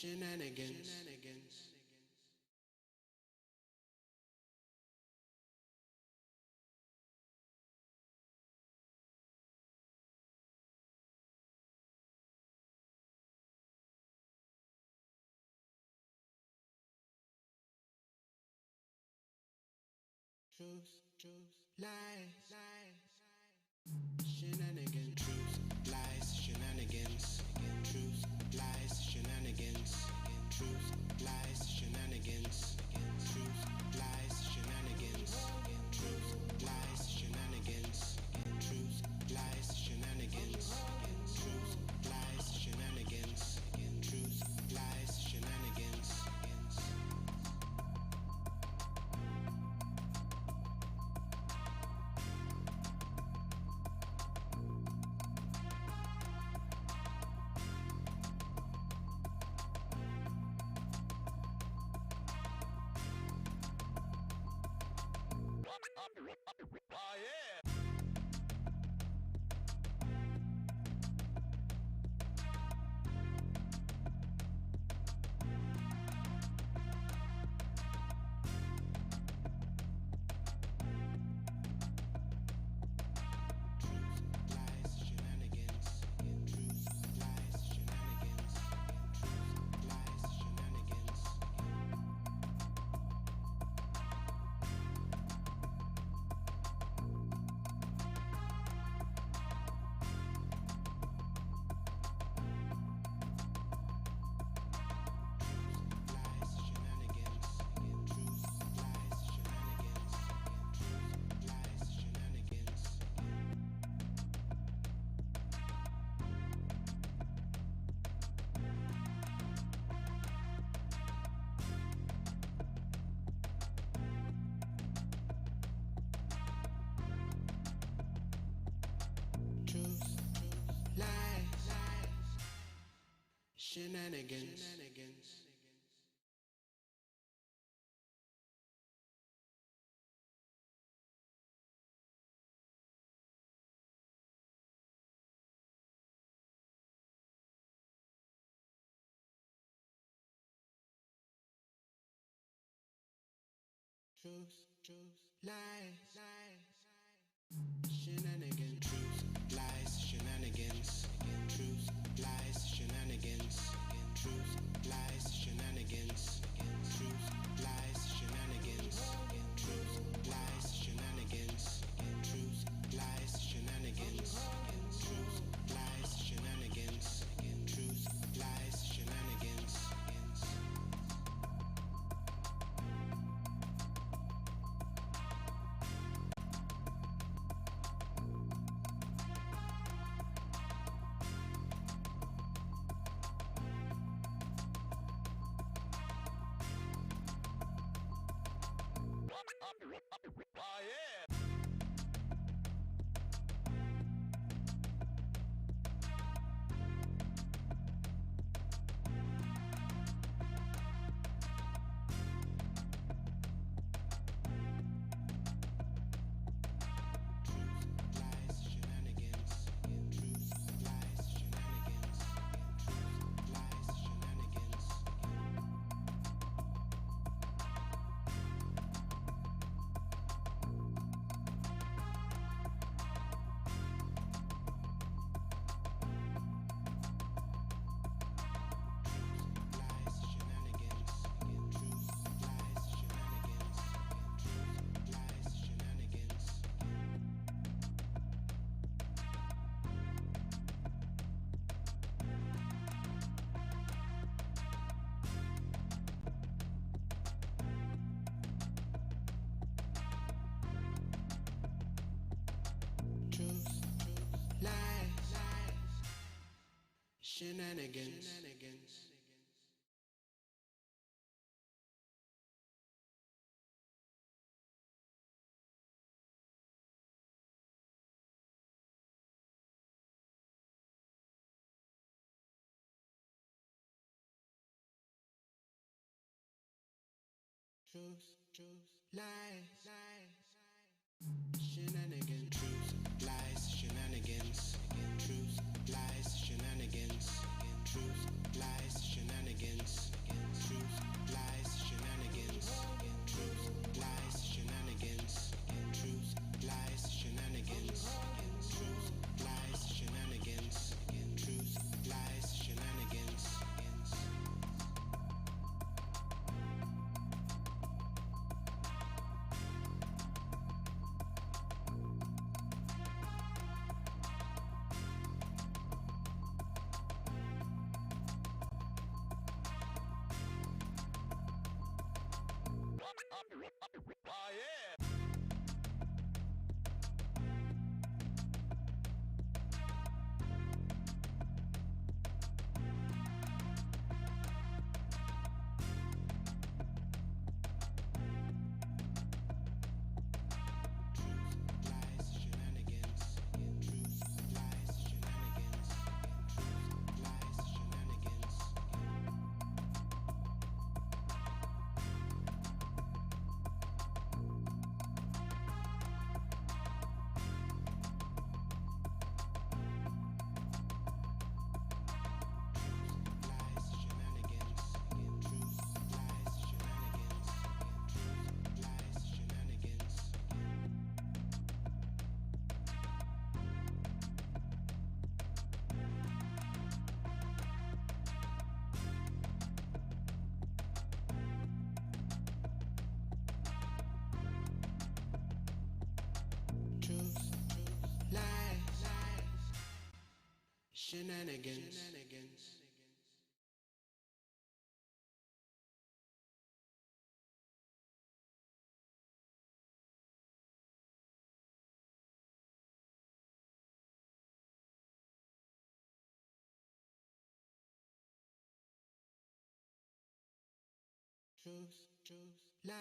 Shenanigans. Truth, lies, shenanigans. Truth, lies, shenanigans. Truth, lies, shenanigans. Truth, lies, shenanigans. Truth, lies, shenanigans. Truth, lies, shenanigans. Truth, lies, shenanigans. Truth, lies, shenanigans. Truth, lies, shenanigans. Oh yeah! Shenanigans. Truth, lies, shenanigans. Truth, lies, shenanigans. Truth, lies, shenanigans. Truth, lies, shenanigans. Truth, lies, shenanigans. Truth, lies, shenanigans. Truth, lies, shenanigans. Truth, lies, shenanigans. Truth, lies, shenanigans. Oh yeah! Shenanigans. Truth, lies, shenanigans. Truth, lies, shenanigans. Truth, lies, shenanigans. Truth, lies, shenanigans. Shenanigans. Truth, lies,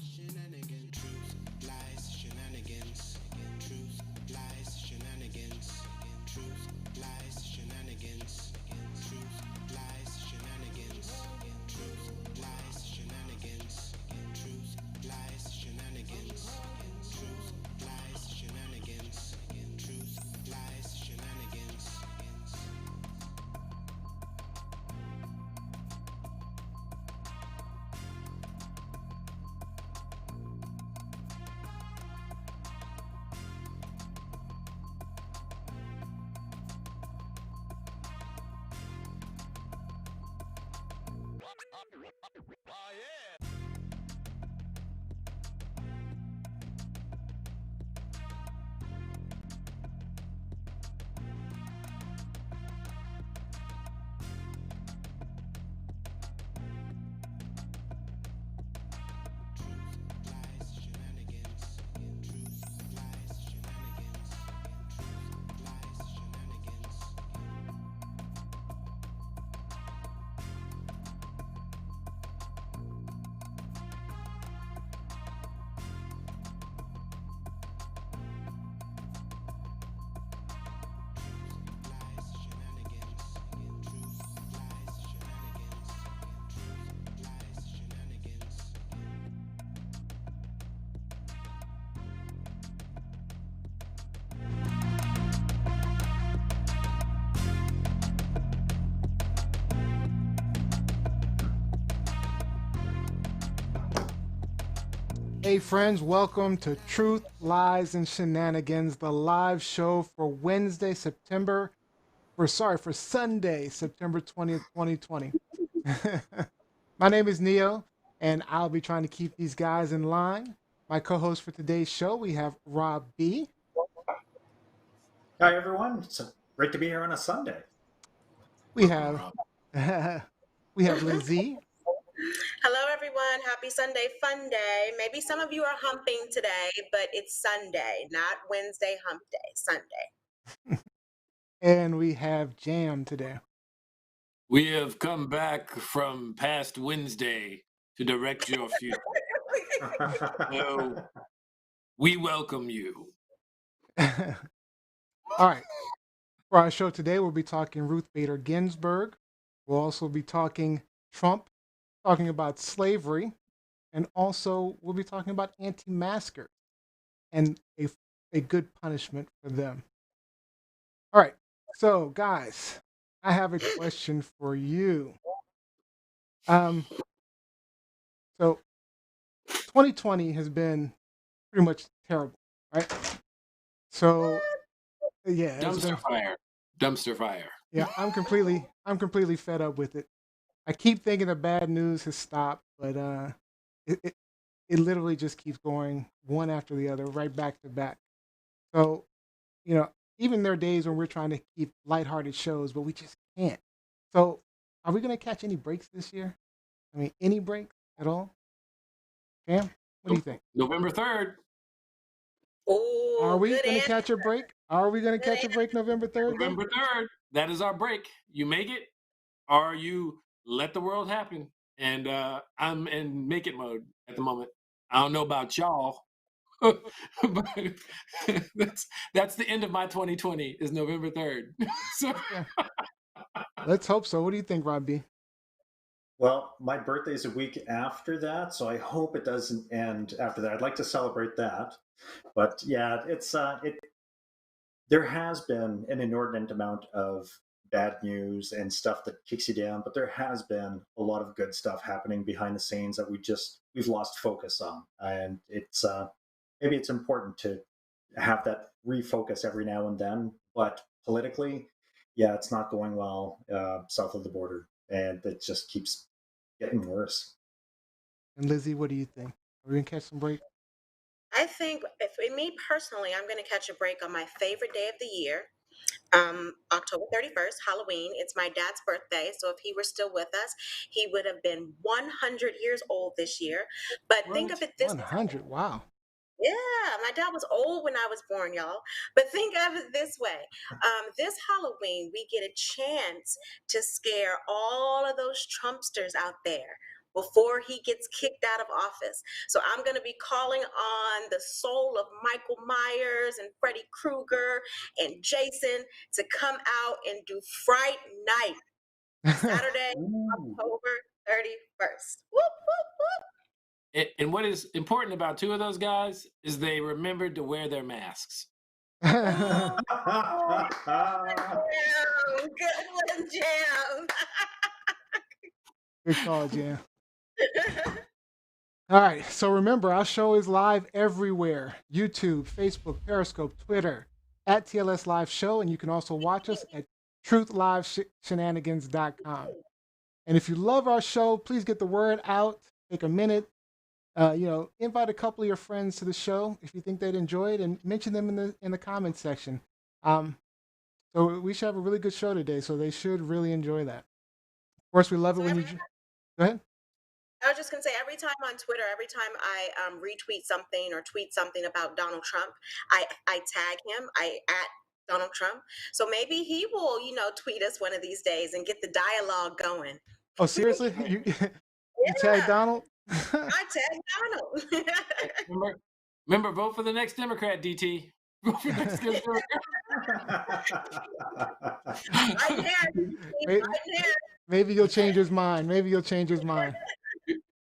shenanigans. Truth, lies, shenanigans. Truth, lies, shenanigans. Truth, lies, shenanigans. Truth, lies, shenanigans. Truth, lies, shenanigans. Truth, lies, shenanigans. Truth, lies, shenanigans. Truth, lies, shenanigans. Hey friends, welcome to Truth, Lies, and Shenanigans, the live show for for Sunday, September 20th, 2020. My name is Neo, and I'll be trying to keep these guys in line. My co-host for today's show, we have Rob B. Hi, everyone. It's great to be here on a Sunday. We have we have Lizzie. Hello, everyone. Happy Sunday Fun Day. Maybe some of you are humping today, but it's Sunday, not Wednesday hump day, Sunday. And we have Jam today. We have come back from past Wednesday to direct your future. So we welcome you. All right. For our show today, we'll be talking Ruth Bader Ginsburg. We'll also be talking Trump, talking about slavery, and also we'll be talking about anti-maskers and a good punishment for them. All right. So, guys, I have a question for you. So 2020 has been pretty much terrible, right? So, yeah, Dumpster fire. Yeah, I'm completely fed up with it. I keep thinking the bad news has stopped, but it, it it literally just keeps going one after the other, right back to back. So, you know, even there are days when we're trying to keep lighthearted shows, but we just can't. So, are we going to catch any breaks this year? I mean, any breaks at all? Cam, what do you think? November 3rd. Are Oh, we good going to answer. catch a break? Are we going to Good catch a break November 3rd? November 3rd. That is our break. You make it, or you let the world happen. And I'm in make it mode at the moment. I don't know about y'all. But that's the end of my 2020 is November 3rd. So Yeah. Let's hope so. What do you think, Rob B? Well, my birthday is a week after that, so I hope it doesn't end after that. I'd like to celebrate that, but yeah, there has been an inordinate amount of bad news and stuff that kicks you down, but there has been a lot of good stuff happening behind the scenes that we've lost focus on, and it's maybe it's important to have that refocus every now and then. But politically, yeah, it's not going well south of the border, and it just keeps getting worse. And Lizzie, what do you think? Are we going to catch some break? I think, for me personally, I'm going to catch a break on my favorite day of the year, October 31st, Halloween. It's my dad's birthday. So if he were still with us, he would have been 100 years old this year. But think of it this way. 100. Wow. Yeah, my dad was old when I was born, y'all. But think of it this way. This Halloween, we get a chance to scare all of those Trumpsters out there before he gets kicked out of office. So I'm going to be calling on the soul of Michael Myers and Freddy Krueger and Jason to come out and do Fright Night, Saturday, October 31st. Whoop, whoop, whoop. And what is important about two of those guys is they remembered to wear their masks. Damn, good one, Jam. Good call, Jam. All right. So remember, our show is live everywhere: YouTube, Facebook, Periscope, Twitter, at TLS Live Show. And you can also watch us at truthliveshenanigans.com. And if you love our show, please get the word out. Take a minute. Invite a couple of your friends to the show if you think they'd enjoy it, and mention them in the comments section. So we should have a really good show today, so they should really enjoy that. Of course, we love it when you. Go ahead. I was just gonna say, every time on Twitter, every time I retweet something or tweet something about Donald Trump, I tag him. I at Donald Trump. So maybe he will, tweet us one of these days and get the dialogue going. Oh, seriously? You tag Donald? I tag Donald. Remember, vote for the next Democrat, DT. Vote for the next Democrat. Right there. Maybe you'll change his mind.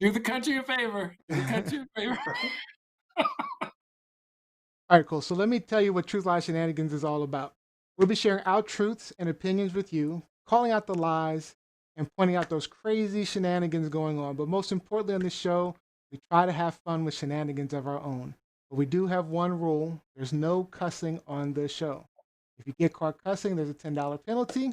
Do the country a favor. All right, cool. So let me tell you what Truth Lies Shenanigans is all about. We'll be sharing our truths and opinions with you, calling out the lies, and pointing out those crazy shenanigans going on. But most importantly on this show, we try to have fun with shenanigans of our own. But we do have one rule. There's no cussing on the show. If you get caught cussing, there's a $10 penalty.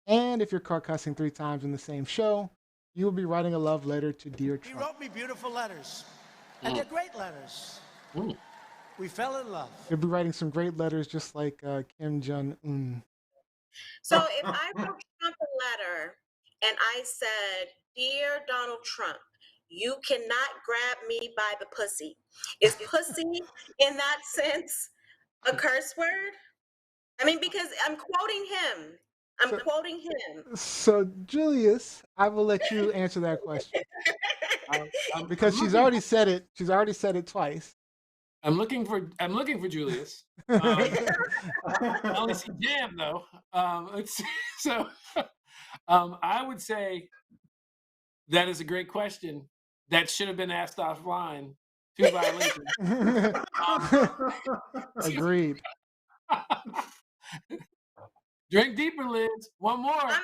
And if you're caught cussing 3 times in the same show, you will be writing a love letter to dear Trump. He wrote me beautiful letters. And they're great letters. We fell in love. You'll be writing some great letters just like Kim Jong-un. So if I wrote Trump a letter and I said, "Dear Donald Trump, you cannot grab me by the pussy." Is pussy in that sense a curse word? I mean, because I'm quoting him. So, Julius, I will let you answer that question. Because she's already said it. She's already said it twice. I'm looking for Julius. I only see Jam though. Let's see. So I would say that is a great question that should have been asked offline. 2 violations. Agreed. Drink deeper, Liz. One more. I'm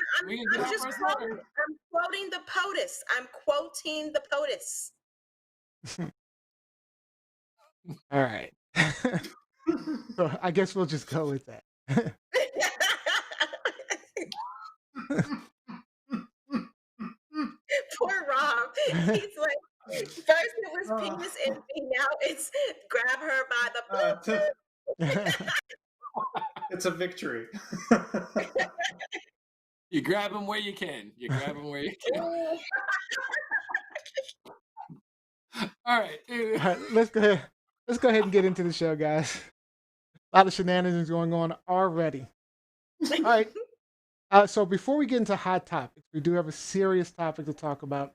quoting the POTUS. I'm quoting the POTUS. All right. So I guess we'll just go with that. Poor Rob. He's like, first it was penis envy, now it's grab her by the It's a victory. You grab them where you can. All right. Let's go ahead. Let's go ahead and get into the show, guys. A lot of shenanigans going on already. All right. So before we get into hot topics, we do have a serious topic to talk about.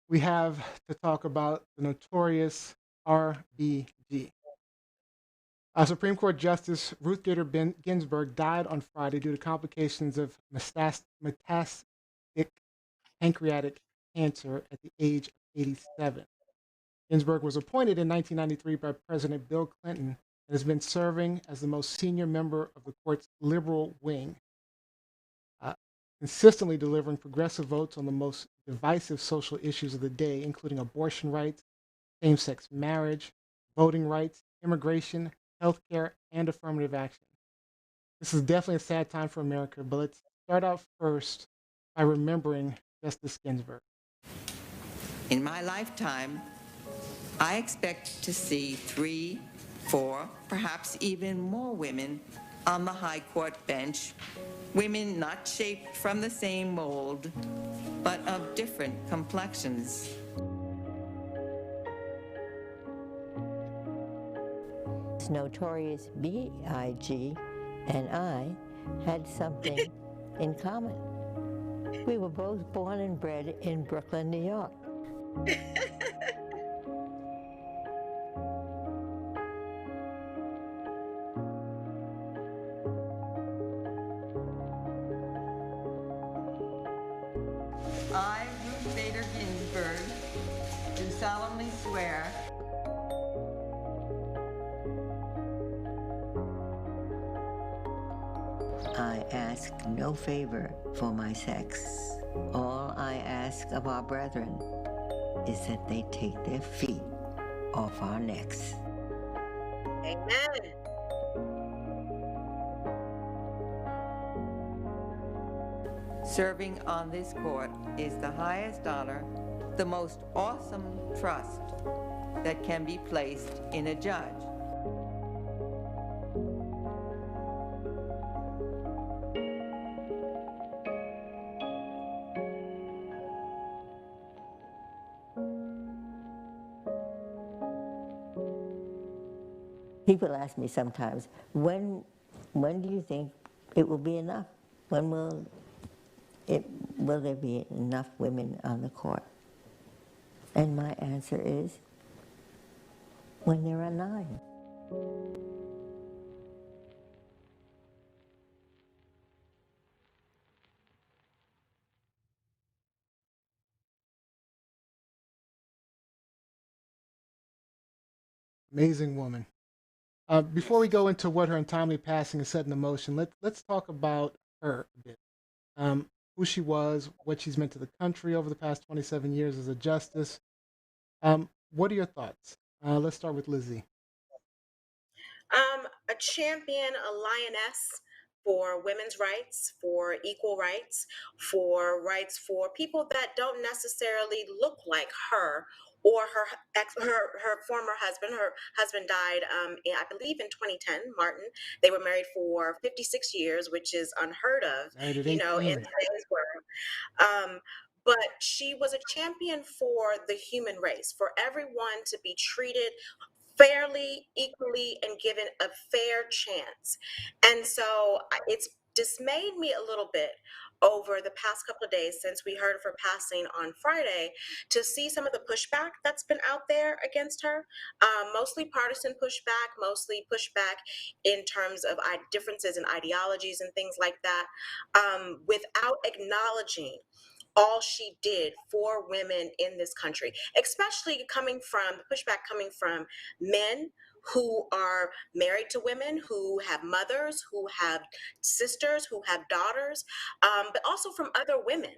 We have to talk about the notorious RBG. Supreme Court Justice Ruth Bader Ginsburg died on Friday due to complications of metastatic pancreatic cancer at the age of 87. Ginsburg was appointed in 1993 by President Bill Clinton and has been serving as the most senior member of the court's liberal wing, consistently delivering progressive votes on the most divisive social issues of the day, including abortion rights, same-sex marriage, voting rights, immigration, healthcare, and affirmative action. This is definitely a sad time for America, but let's start out first by remembering Justice Ginsburg. In my lifetime, I expect to see 3 4, perhaps even more women on the High Court bench, women not shaped from the same mold, but of different complexions. Notorious B.I.G. and I had something in common. We were both born and bred in Brooklyn, New York. I, Ruth Bader Ginsburg, do solemnly swear I ask no favor for my sex. All I ask of our brethren is that they take their feet off our necks. Amen. serving on this court is the highest honor, the most awesome trust that can be placed in a judge. People ask me sometimes, when do you think it will be enough? When will there be enough women on the court? And my answer is, when there are 9. Amazing woman. Before we go into what her untimely passing is set in motion, let's talk about her a bit. Who she was, what she's meant to the country over the past 27 years as a justice. What are your thoughts? Let's start with Lizzie. A champion, a lioness for women's rights, for equal rights, for rights for people that don't necessarily look like her or her former husband. Her husband died, I believe, in 2010. Martin. They were married for 56 years, which is unheard of, Married at in 18. today's world. But she was a champion for the human race, for everyone to be treated fairly, equally, and given a fair chance. And so it's dismayed me a little bit over the past couple of days since we heard of her passing on Friday to see some of the pushback that's been out there against her. Mostly partisan pushback, mostly pushback in terms of differences in ideologies and things like that, without acknowledging all she did for women in this country, especially pushback coming from men who are married to women, who have mothers, who have sisters, who have daughters, but also from other women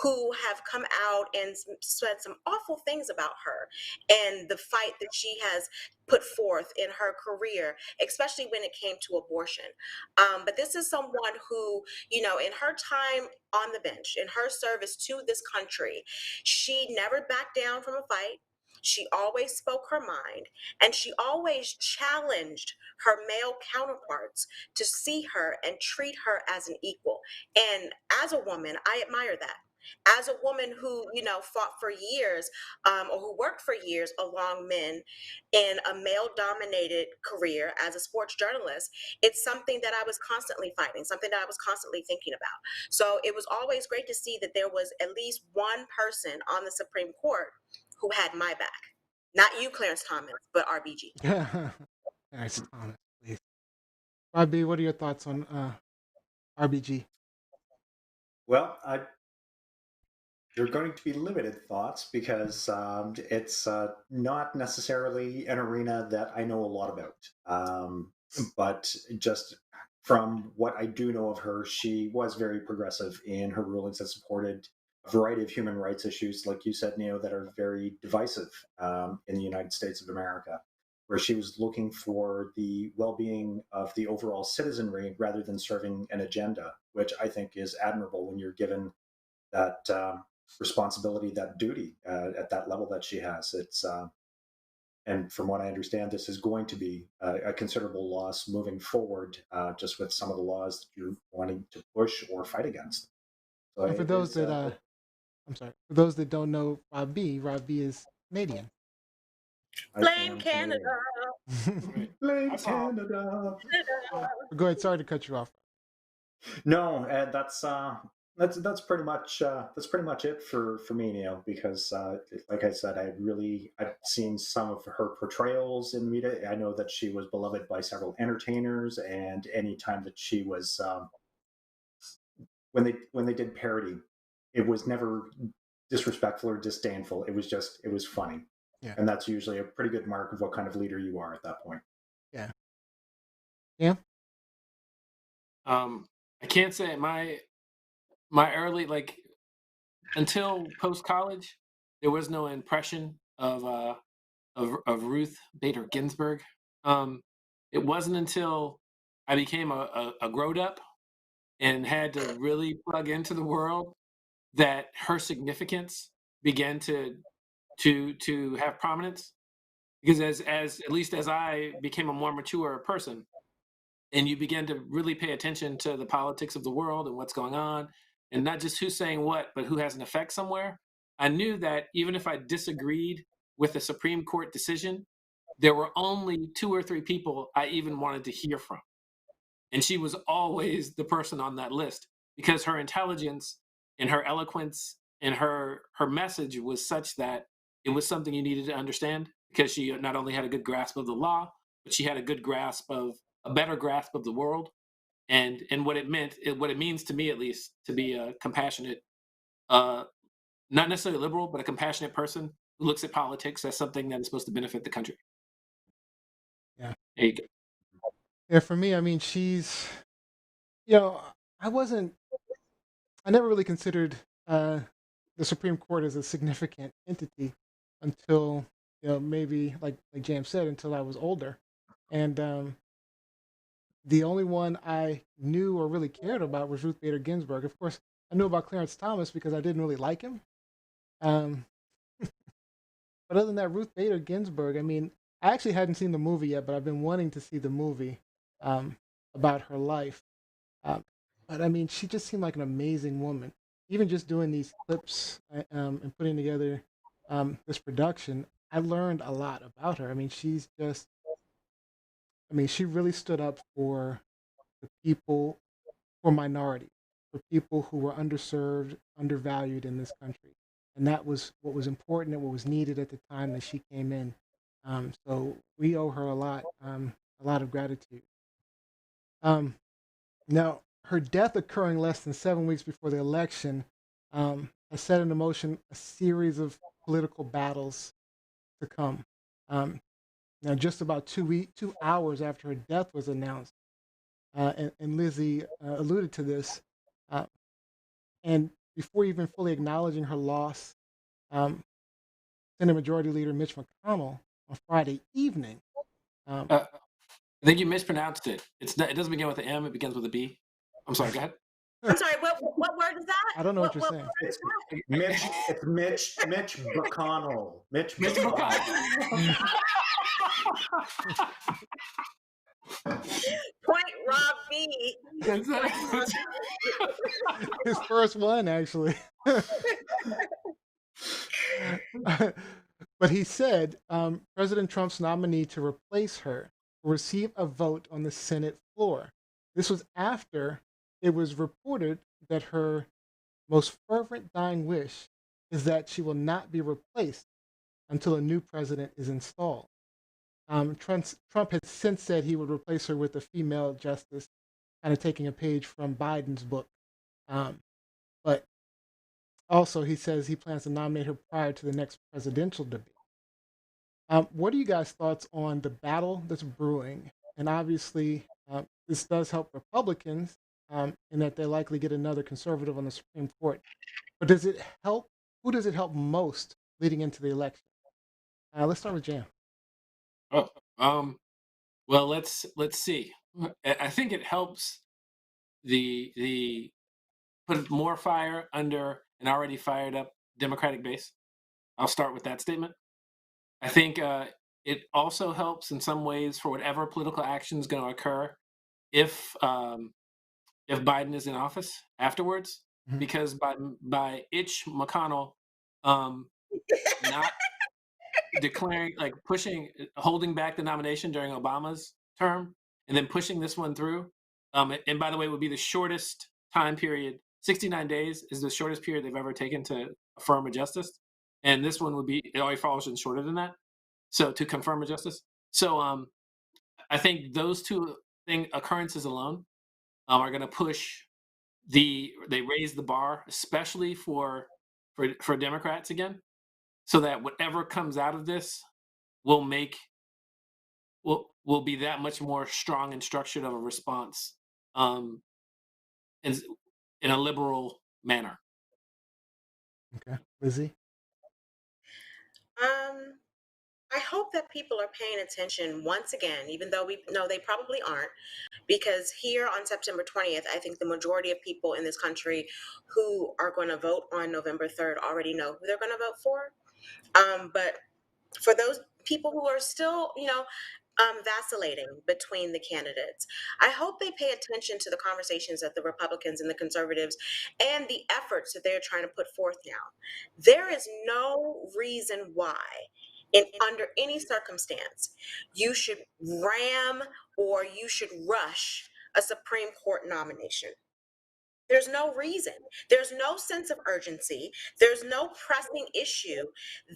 who have come out and said some awful things about her and the fight that she has put forth in her career, especially when it came to abortion. But this is someone who, in her time on the bench, in her service to this country, she never backed down from a fight. She always spoke her mind, and she always challenged her male counterparts to see her and treat her as an equal. And as a woman, I admire that. As a woman who, fought for years, or who worked for years along men in a male dominated career as a sports journalist, it's something that I was constantly fighting, something that I was constantly thinking about. So it was always great to see that there was at least one person on the Supreme Court who had my back. Not you, Clarence Thomas, but RBG. Nice, Thomas, please. Bobby, what are your thoughts on RBG? Well, they're going to be limited thoughts because it's not necessarily an arena that I know a lot about. But just from what I do know of her, she was very progressive in her rulings that supported a variety of human rights issues, like you said, Neo, that are very divisive in the United States of America, where she was looking for the well-being of the overall citizenry rather than serving an agenda, which I think is admirable when you're given that responsibility, that duty at that level that she has. and from what I understand, this is going to be a considerable loss moving forward, just with some of the laws that you're wanting to push or fight against. So And for it those is. that I'm sorry, for those that don't know Rob B is Canadian. I Blame am Canada. Canadian. Blame Canada. Go ahead. Sorry to cut you off. No, and that's pretty much it for me, Neil. Because like I said, I've seen some of her portrayals in the media. I know that she was beloved by several entertainers, and anytime that she was when they did parody, it was never disrespectful or disdainful. It was funny, Yeah. and that's usually a pretty good mark of what kind of leader you are at that point. Yeah. Yeah. I can't say my early, like, until post college, there was no impression of Ruth Bader Ginsburg. It wasn't until I became a grown up and had to really plug into the world that her significance began to have prominence. Because as at least as I became a more mature person, and you begin to really pay attention to the politics of the world and what's going on, and not just who's saying what, but who has an effect somewhere, I knew that even if I disagreed with the Supreme Court decision, there were only 2 or 3 people I even wanted to hear from. And she was always the person on that list because her intelligence and her eloquence and her message was such that it was something you needed to understand, because she not only had a good grasp of the law, but she had a better grasp of the world and what it meant, what it means to me at least, to be a compassionate, uh, not necessarily liberal, but a compassionate person who looks at politics as something that is supposed to benefit the country. Yeah. There you go. Yeah. For me, I mean, she's, I wasn't, I never really considered the Supreme Court as a significant entity until, maybe like James said, until I was older. And the only one I knew or really cared about was Ruth Bader Ginsburg. Of course, I knew about Clarence Thomas because I didn't really like him. Um, but other than that, Ruth Bader Ginsburg, I mean, I actually hadn't seen the movie yet, but I've been wanting to see the movie um, about her life. Um, but I mean, she just seemed like an amazing woman. Even just doing these clips and putting together this production, I learned a lot about her. I mean, she really stood up for the people, for minorities, for people who were underserved, undervalued in this country. And that was what was important and what was needed at the time that she came in. So we owe her a lot of gratitude. Um, Now, her death occurring less than 7 weeks before the election has set into motion a series of political battles to come. Um, Now, just about 2 hours after her death was announced, and Lizzie alluded to this, uh, and before even fully acknowledging her loss, um, Senate Majority Leader Mitch McConnell on Friday evening. I think you mispronounced it. It doesn't begin with an M. It begins with a B. I'm sorry. Go ahead. I'm sorry. What word is that? I don't know what you're saying. It's Mitch McConnell. Mitch McConnell. Point Rob B. His first one, actually. But he said President Trump's nominee to replace her will receive a vote on the Senate floor. This was after it was reported that her most fervent dying wish is that she will not be replaced until a new president is installed. Trump has since said he would replace her with a female justice, kind of taking a page from Biden's book. But also, he says he plans to nominate her prior to the next presidential debate. What are you guys' thoughts on the battle that's brewing? And obviously, this does help Republicans in that they likely get another conservative on the Supreme Court. But does it help? Who does it help most leading into the election? Let's start with Jam. Oh, well, let's see. I think it helps the put more fire under an already fired up Democratic base. I'll start with that statement. I think it also helps in some ways for whatever political action is going to occur if Biden is in office afterwards, Mhm. because by Itch McConnell not declaring, like pushing, holding back the nomination during Obama's term, and then pushing this one through. And by the way, it would be the shortest time period. 69 days is the shortest period they've ever taken to affirm a justice, and this one would be, it already falls in shorter than that. So to confirm a justice. So I think those two occurrences alone are going to push they raise the bar, especially for Democrats again, so that whatever comes out of this will make will be that much more strong and structured of a response, um, in in a liberal manner. Okay, Lizzie. Um, I hope that people are paying attention once again, even though we know they probably aren't, because here on September 20th, I think the majority of people in this country who are going to vote on November 3rd already know who they're going to vote for. But for those people who are still, vacillating between the candidates, I hope they pay attention to the conversations that the Republicans and the conservatives and the efforts that they're trying to put forth now. There is no reason why, under any circumstance, you should ram or you should rush a Supreme Court nomination. There's no reason. There's no sense of urgency. There's no pressing issue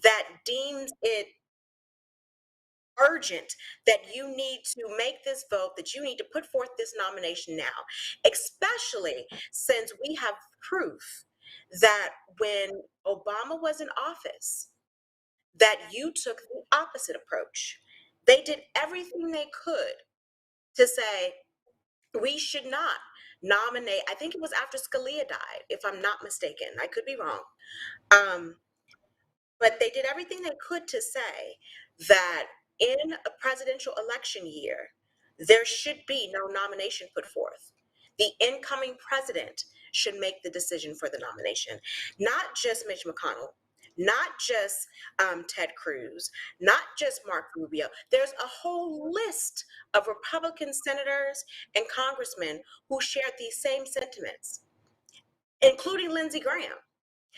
that deems it urgent that you need to make this vote, that you need to put forth this nomination now, especially since we have proof that when Obama was in office, that you took the opposite approach. They did everything they could to say, we should not nominate. I think it was after Scalia died, if I'm not mistaken. I could be wrong. But they did everything they could to say that in a presidential election year, there should be no nomination put forth. The incoming president should make the decision for the nomination, not just Mitch McConnell, not just Ted Cruz, not just Mark Rubio. There's a whole list of Republican senators and congressmen who shared these same sentiments, including Lindsey Graham.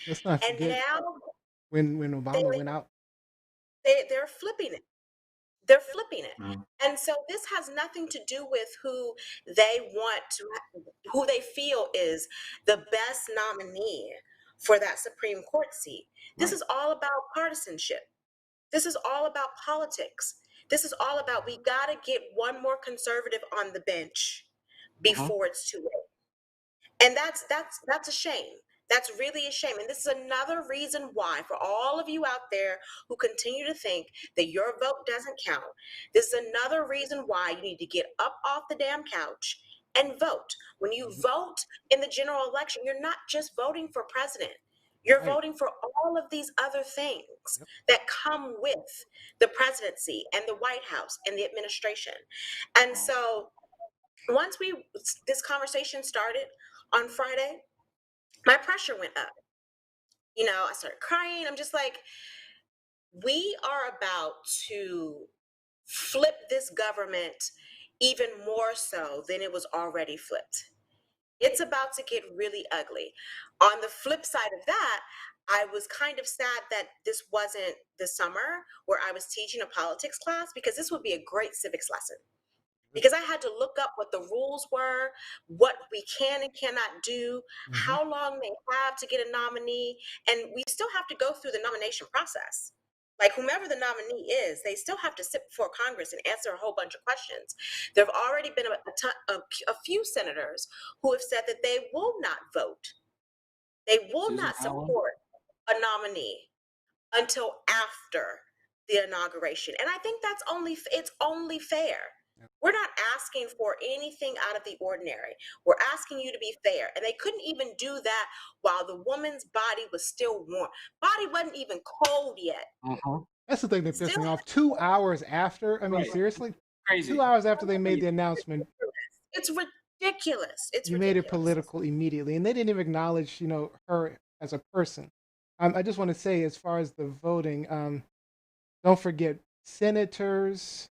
Let's not And forget now when they, Obama went out. they're flipping it. They're flipping it. Mhm. And so this has nothing to do with who they want to, who they feel is the best nominee for that Supreme Court seat. This Right. is all about partisanship. This is all about politics. This is all about, we got to get one more conservative on the bench before it's too late. And that's a shame. That's really a shame. And this is another reason why, for all of you out there who continue to think that your vote doesn't count, this is another reason why you need to get up off the damn couch and vote. When you vote in the general election, you're not just voting for president. You're Right. voting for all of these other things Yep. that come with the presidency and the White House and the administration. And so once this conversation started on Friday, my pressure went up. I started crying. I'm just like, we are about to flip this government even more so than it was already flipped. It's about to get really ugly. On the flip side of that, I was kind of sad that this wasn't the summer where I was teaching a politics class, because this would be a great civics lesson. Because I had to look up what the rules were, what we can and cannot do, how long they have to get a nominee, and we still have to go through the nomination process. Like, whomever the nominee is, they still have to sit before Congress and answer a whole bunch of questions. There have already been a few senators who have said that they will not vote. They will Susan not Allen. support a nominee until after the inauguration. And I think it's only fair. We're not asking for anything out of the ordinary. We're asking you to be fair. And they couldn't even do that while the woman's body was still warm. Body wasn't even cold yet. That's the thing that pissed Still me off. 2 hours after, I mean, Right. seriously, Crazy. 2 hours after they made the announcement, It's ridiculous. It's you made it ridiculous. political immediately, and they didn't even acknowledge, her as a person. I just want to say, as far as the voting, don't forget senators,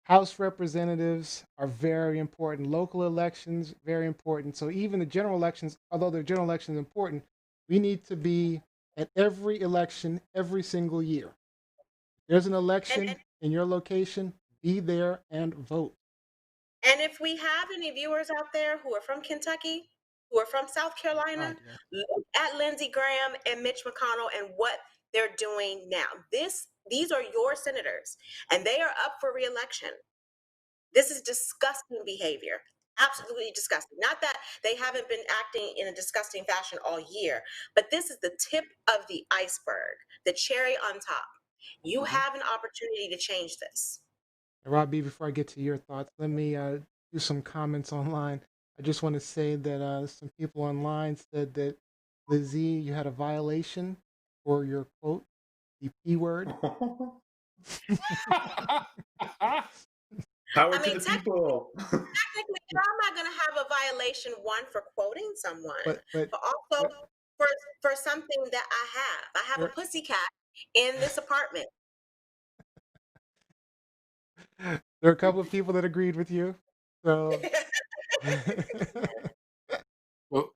House representatives are very important. Local elections, very important. So even the general elections, although the general election is important, we need to be at every election every single year. There's an And, election in your location, be there and vote. and if we have any viewers out there who are from Kentucky, who are from South Carolina, God, yeah. look at Lindsey Graham and Mitch McConnell and what they're doing now. These are your senators, and they are up for reelection. This is disgusting behavior. Absolutely disgusting. Not that they haven't been acting in a disgusting fashion all year, but this is the tip of the iceberg, the cherry on top. You have an opportunity to change this. Robbie, before I get to your thoughts, let me do some comments online. I just want to say that some people online said that, Lizzie, you had a violation for your quote, the P word. Power I to mean, the people. technically, how am I going to have a violation, one, for quoting someone, but but also but for something that I have? I have a there, pussycat in this apartment. there are a couple of people that agreed with you. So Well,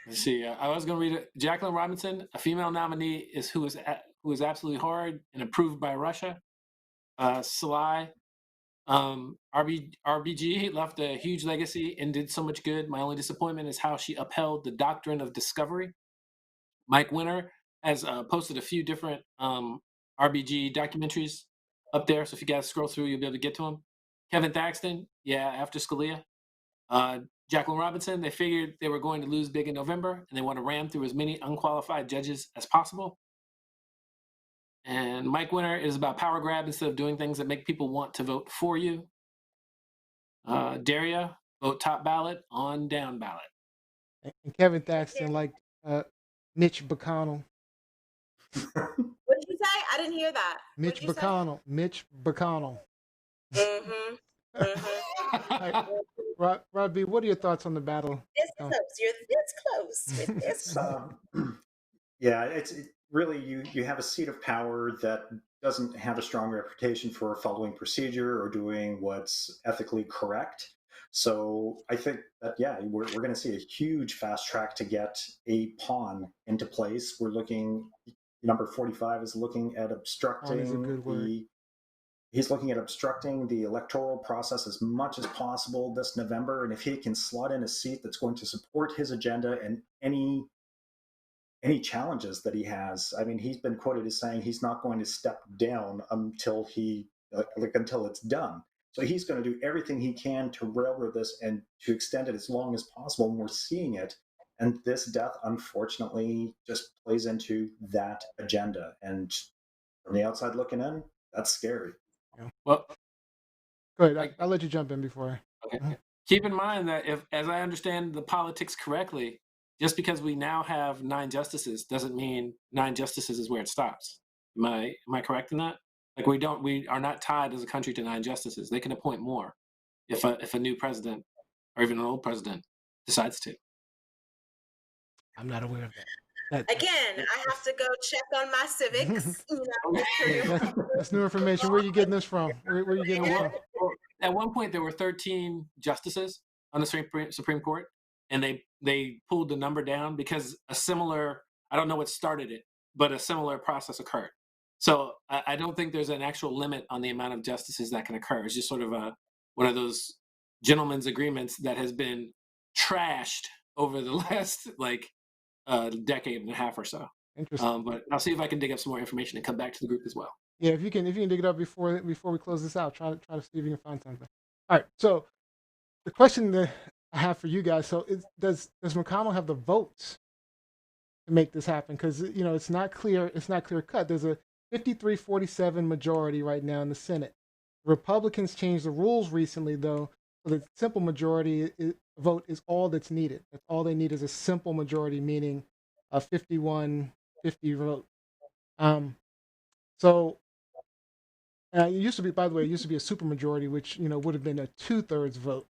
let's see. I was going to read it. Jacqueline Robinson, a female nominee, is who is absolutely hard and approved by Russia. Sly, RBG left a huge legacy and did so much good. My only disappointment is how she upheld the doctrine of discovery. Mike Winter has posted a few different RBG documentaries up there, so if you guys scroll through, you'll be able to get to them. Kevin Thaxton, yeah, after Scalia. Jacqueline Robinson, they figured they were going to lose big in November, and they want to ram through as many unqualified judges as possible. And Mike Winter is about power grab instead of doing things that make people want to vote for you. Daria, vote top ballot on down ballot. and Kevin Thaxton liked Mitch McConnell. What did you say? I didn't hear that. What did you say? Mitch McConnell. Mm-hmm. Mm-hmm. Robbie, what are your thoughts on the battle? This close. You're this close with this. It's, yeah, really you have a seat of power that doesn't have a strong reputation for following procedure or doing what's ethically correct. So I think that we're going to see a huge fast track to get a pawn into place. We're looking. Number 45 is looking at Pawn is a good word. He's looking at obstructing the electoral process as much as possible this November. And if he can slot in a seat that's going to support his agenda and any challenges that he has, I mean, he's been quoted as saying he's not going to step down until until it's done. So he's going to do everything he can to railroad this and to extend it as long as possible. And we're seeing it. And this death, unfortunately, just plays into that agenda. And from the outside looking in, that's scary. Yeah. Well, go ahead. I'll let you jump in before. Okay. Keep in mind that if, as I understand the politics correctly, just because we now have 9 justices doesn't mean 9 justices is where it stops. Am I correct in that? Like we are not tied as a country to 9 justices. They can appoint more if a new president or even an old president decides to. I'm not aware of that. Again, I have to go check on my civics. That's new information. Where are you getting this from? Where are you getting this from? At one point, there were 13 justices on the Supreme Court, and they pulled the number down because a similar, I don't know what started it, but a similar process occurred. So I don't think there's an actual limit on the amount of justices that can occur. It's just sort of one of those gentlemen's agreements that has been trashed over the last decade and a half or so. Interesting. But I'll see if I can dig up some more information and come back to the group as well. Yeah, if you can dig it up before we close this out, try to see if you can find something. All right. So the question that I have for you guys: does McConnell have the votes to make this happen? Because it's not clear. It's not clear cut. There's a 53-47 majority right now in the Senate. Republicans changed the rules recently, though, so the simple majority vote is all that's needed. That's all they need is a simple majority, meaning a 51-50 vote. So it used to be, by the way, a supermajority, which would have been a 2/3 vote.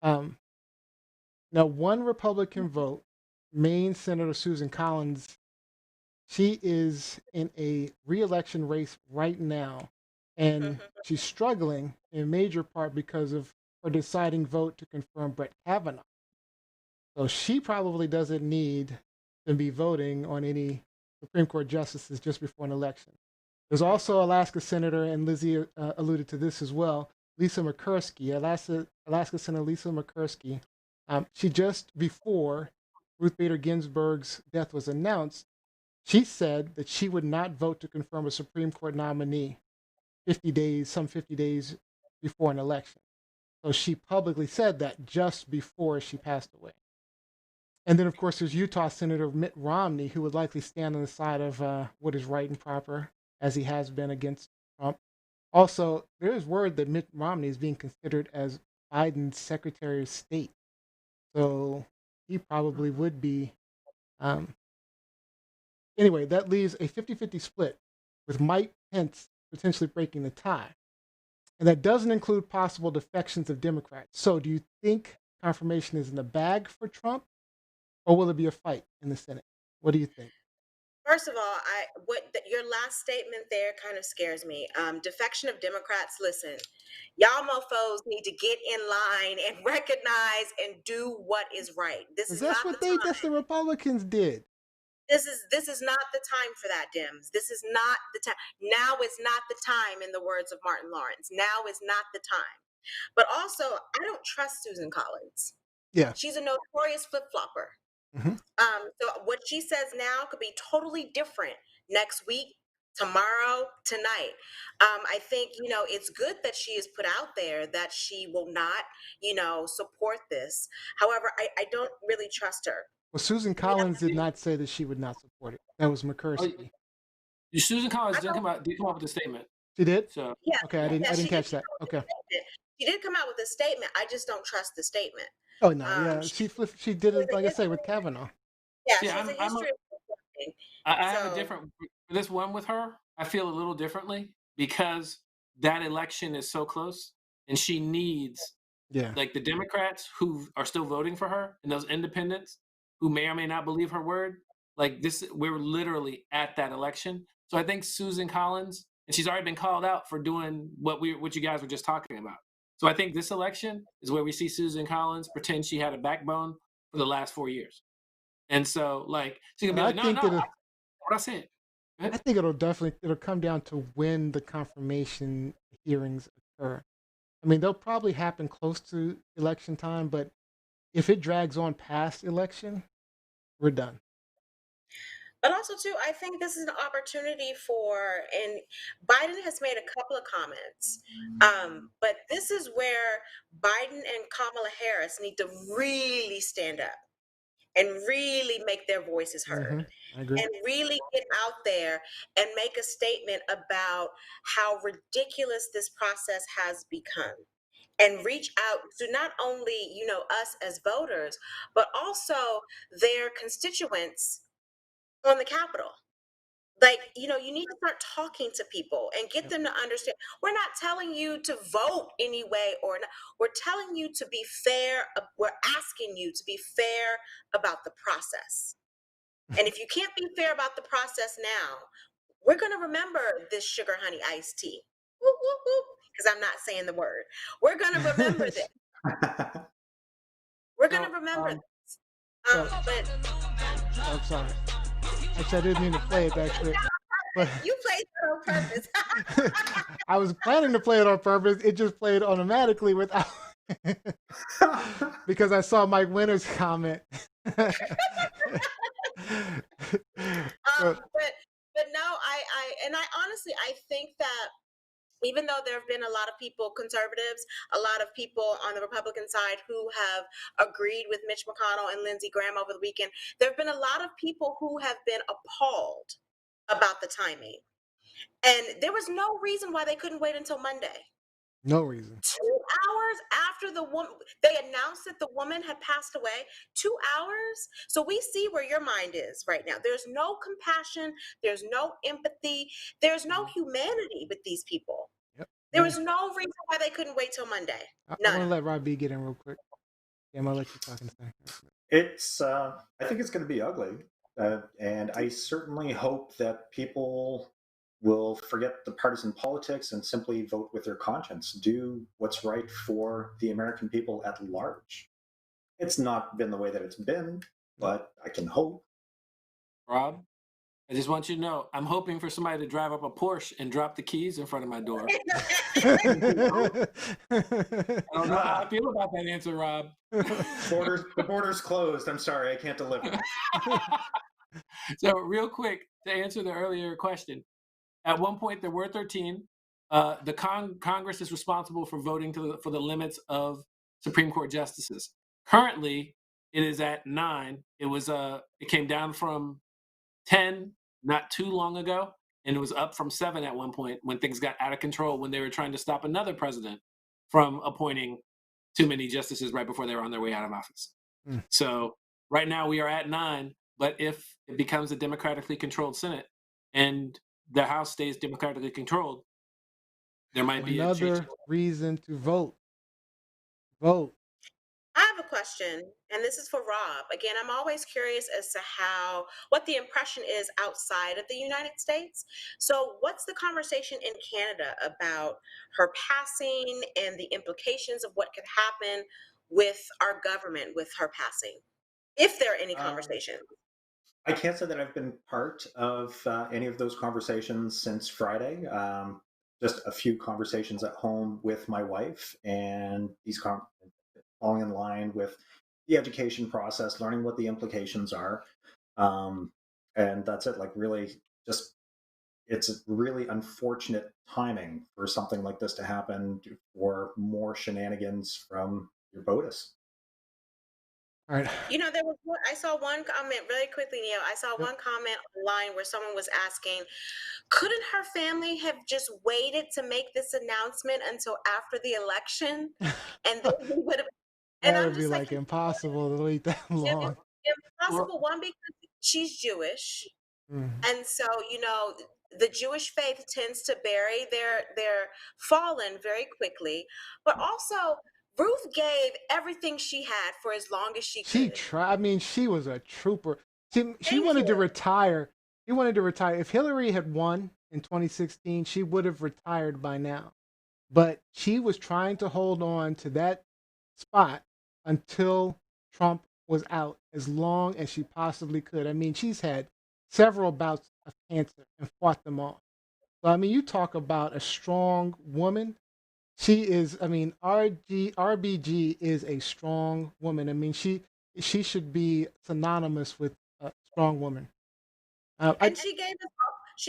Now, one Republican vote, Maine Senator Susan Collins, she is in a re-election race right now, and she's struggling in major part because of her deciding vote to confirm Brett Kavanaugh. So she probably doesn't need to be voting on any Supreme Court justices just before an election. There's also Alaska Senator, and Lizzie alluded to this as well, Lisa Murkowski, Alaska Senator Lisa Murkowski. She just before Ruth Bader Ginsburg's death was announced, she said that she would not vote to confirm a Supreme Court nominee 50 days before an election. So she publicly said that just before she passed away. And then, of course, there's Utah Senator Mitt Romney, who would likely stand on the side of what is right and proper, as he has been against Trump. Also, there is word that Mitt Romney is being considered as Biden's Secretary of State. So he probably would be. Anyway, that leaves a 50-50 split, with Mike Pence potentially breaking the tie. And that doesn't include possible defections of Democrats. So do you think confirmation is in the bag for Trump, or will it be a fight in the Senate? What do you think? First of all, your last statement there kind of scares me. Defection of Democrats. Listen, y'all mofos need to get in line and recognize and do what is right. This is That's not what the time. that's the Republicans did. This is not the time for that, Dems. This is not the time. Now is not the time, in the words of Martin Lawrence. Now is not the time. But also, I don't trust Susan Collins. Yeah. She's a notorious flip-flopper. Mm-hmm. So what she says now could be totally different next week, tomorrow, tonight. I think, it's good that she has put out there that she will not, support this. However, I don't really trust her. Well, Susan Collins did not say that she would not support it. That was McCursky. Susan Collins did come out with a statement. She did? So okay, I didn't catch that. Okay. She did come out with a statement. I just don't trust the statement. Oh no, yeah, she did it, like I say, with Kavanaugh. Yeah, she's a history of I have a different this one with her. I feel a little differently because that election is so close, and she needs like the Democrats who are still voting for her and those independents who may or may not believe her word. Like this, we're literally at that election. So I think Susan Collins, and she's already been called out for doing what you guys were just talking about. So I think this election is where we see Susan Collins pretend she had a backbone for the last 4 years. And so, like, she can be like, what I said. I think it'll come down to when the confirmation hearings occur. I mean, they'll probably happen close to election time, but if it drags on past election, we're done. But also, too, I think this is an opportunity and Biden has made a couple of comments, but this is where Biden and Kamala Harris need to really stand up and really make their voices heard. I agree. And really get out there and make a statement about how ridiculous this process has become. And reach out to not only, us as voters, but also their constituents on the Capitol. Like, you need to start talking to people and get them to understand. We're not telling you to vote anyway or not. We're telling you to be fair. We're asking you to be fair about the process. And if you can't be fair about the process now, we're going to remember this sugar honey iced tea. Because I'm not saying the word. We're going to remember this. We're going to remember this. I'm sorry. Actually, I didn't mean to play it that quick. But you played it on purpose. I was planning to play it on purpose. It just played automatically without because I saw Mike Winter's comment. But no, I honestly, I think that even though there have been a lot of people, conservatives, a lot of people on the Republican side who have agreed with Mitch McConnell and Lindsey Graham over the weekend, there have been a lot of people who have been appalled about the timing. And there was no reason why they couldn't wait until Monday. No reason. 2 hours after they announced that the woman had passed away. 2 hours. So we see where your mind is right now. There's no compassion. There's no empathy. There's no humanity with these people. Yep. There was no reason why they couldn't wait till Monday. I'm going to let Rob B get in real quick. Yeah, I'm going to let you talk in a second. It's, I think it's going to be ugly. And I certainly hope that people will forget the partisan politics and simply vote with their conscience, do what's right for the American people at large. It's not been the way that it's been, but I can hope. Rob, I just want you to know, I'm hoping for somebody to drive up a Porsche and drop the keys in front of my door. I don't know how I feel about that answer, Rob. The border's closed. I'm sorry, I can't deliver. So real quick, to answer the earlier question, at one point there were 13. The Congress is responsible for voting for the limits of Supreme Court justices. Currently, it is at 9. It came down from 10 not too long ago, and it was up from 7 at one point when things got out of control when they were trying to stop another president from appointing too many justices right before they were on their way out of office. So right now we are at 9, but if it becomes a democratically controlled Senate and the House stays democratically controlled, there might be another reason to vote. Vote. I have a question, and this is for Rob. Again, I'm always curious as to what the impression is outside of the United States. So, what's the conversation in Canada about her passing and the implications of what could happen with our government with her passing, if there are any conversations? I can't say that I've been part of any of those conversations since Friday. Just a few conversations at home with my wife, and these falling in line with the education process, learning what the implications are. And that's it. Like, really, just it's really unfortunate timing for something like this to happen, for more shenanigans from your BOTUS. All right. I saw one comment really quickly, Neil. I saw one comment online where someone was asking, couldn't her family have just waited to make this announcement until after the election? And then we would have. That would be like impossible to wait that long. Impossible. One, because she's Jewish, and so the Jewish faith tends to bury their fallen very quickly. But also, Ruth gave everything she had for as long as she could. She tried. I mean, she was a trooper. She wanted to retire. She wanted to retire. If Hillary had won in 2016, she would have retired by now. But she was trying to hold on to that spot until Trump was out as long as she possibly could. I mean, she's had several bouts of cancer and fought them off. So, I mean, you talk about a strong woman. She is, I mean, RBG is a strong woman. I mean, she should be synonymous with a strong woman. And she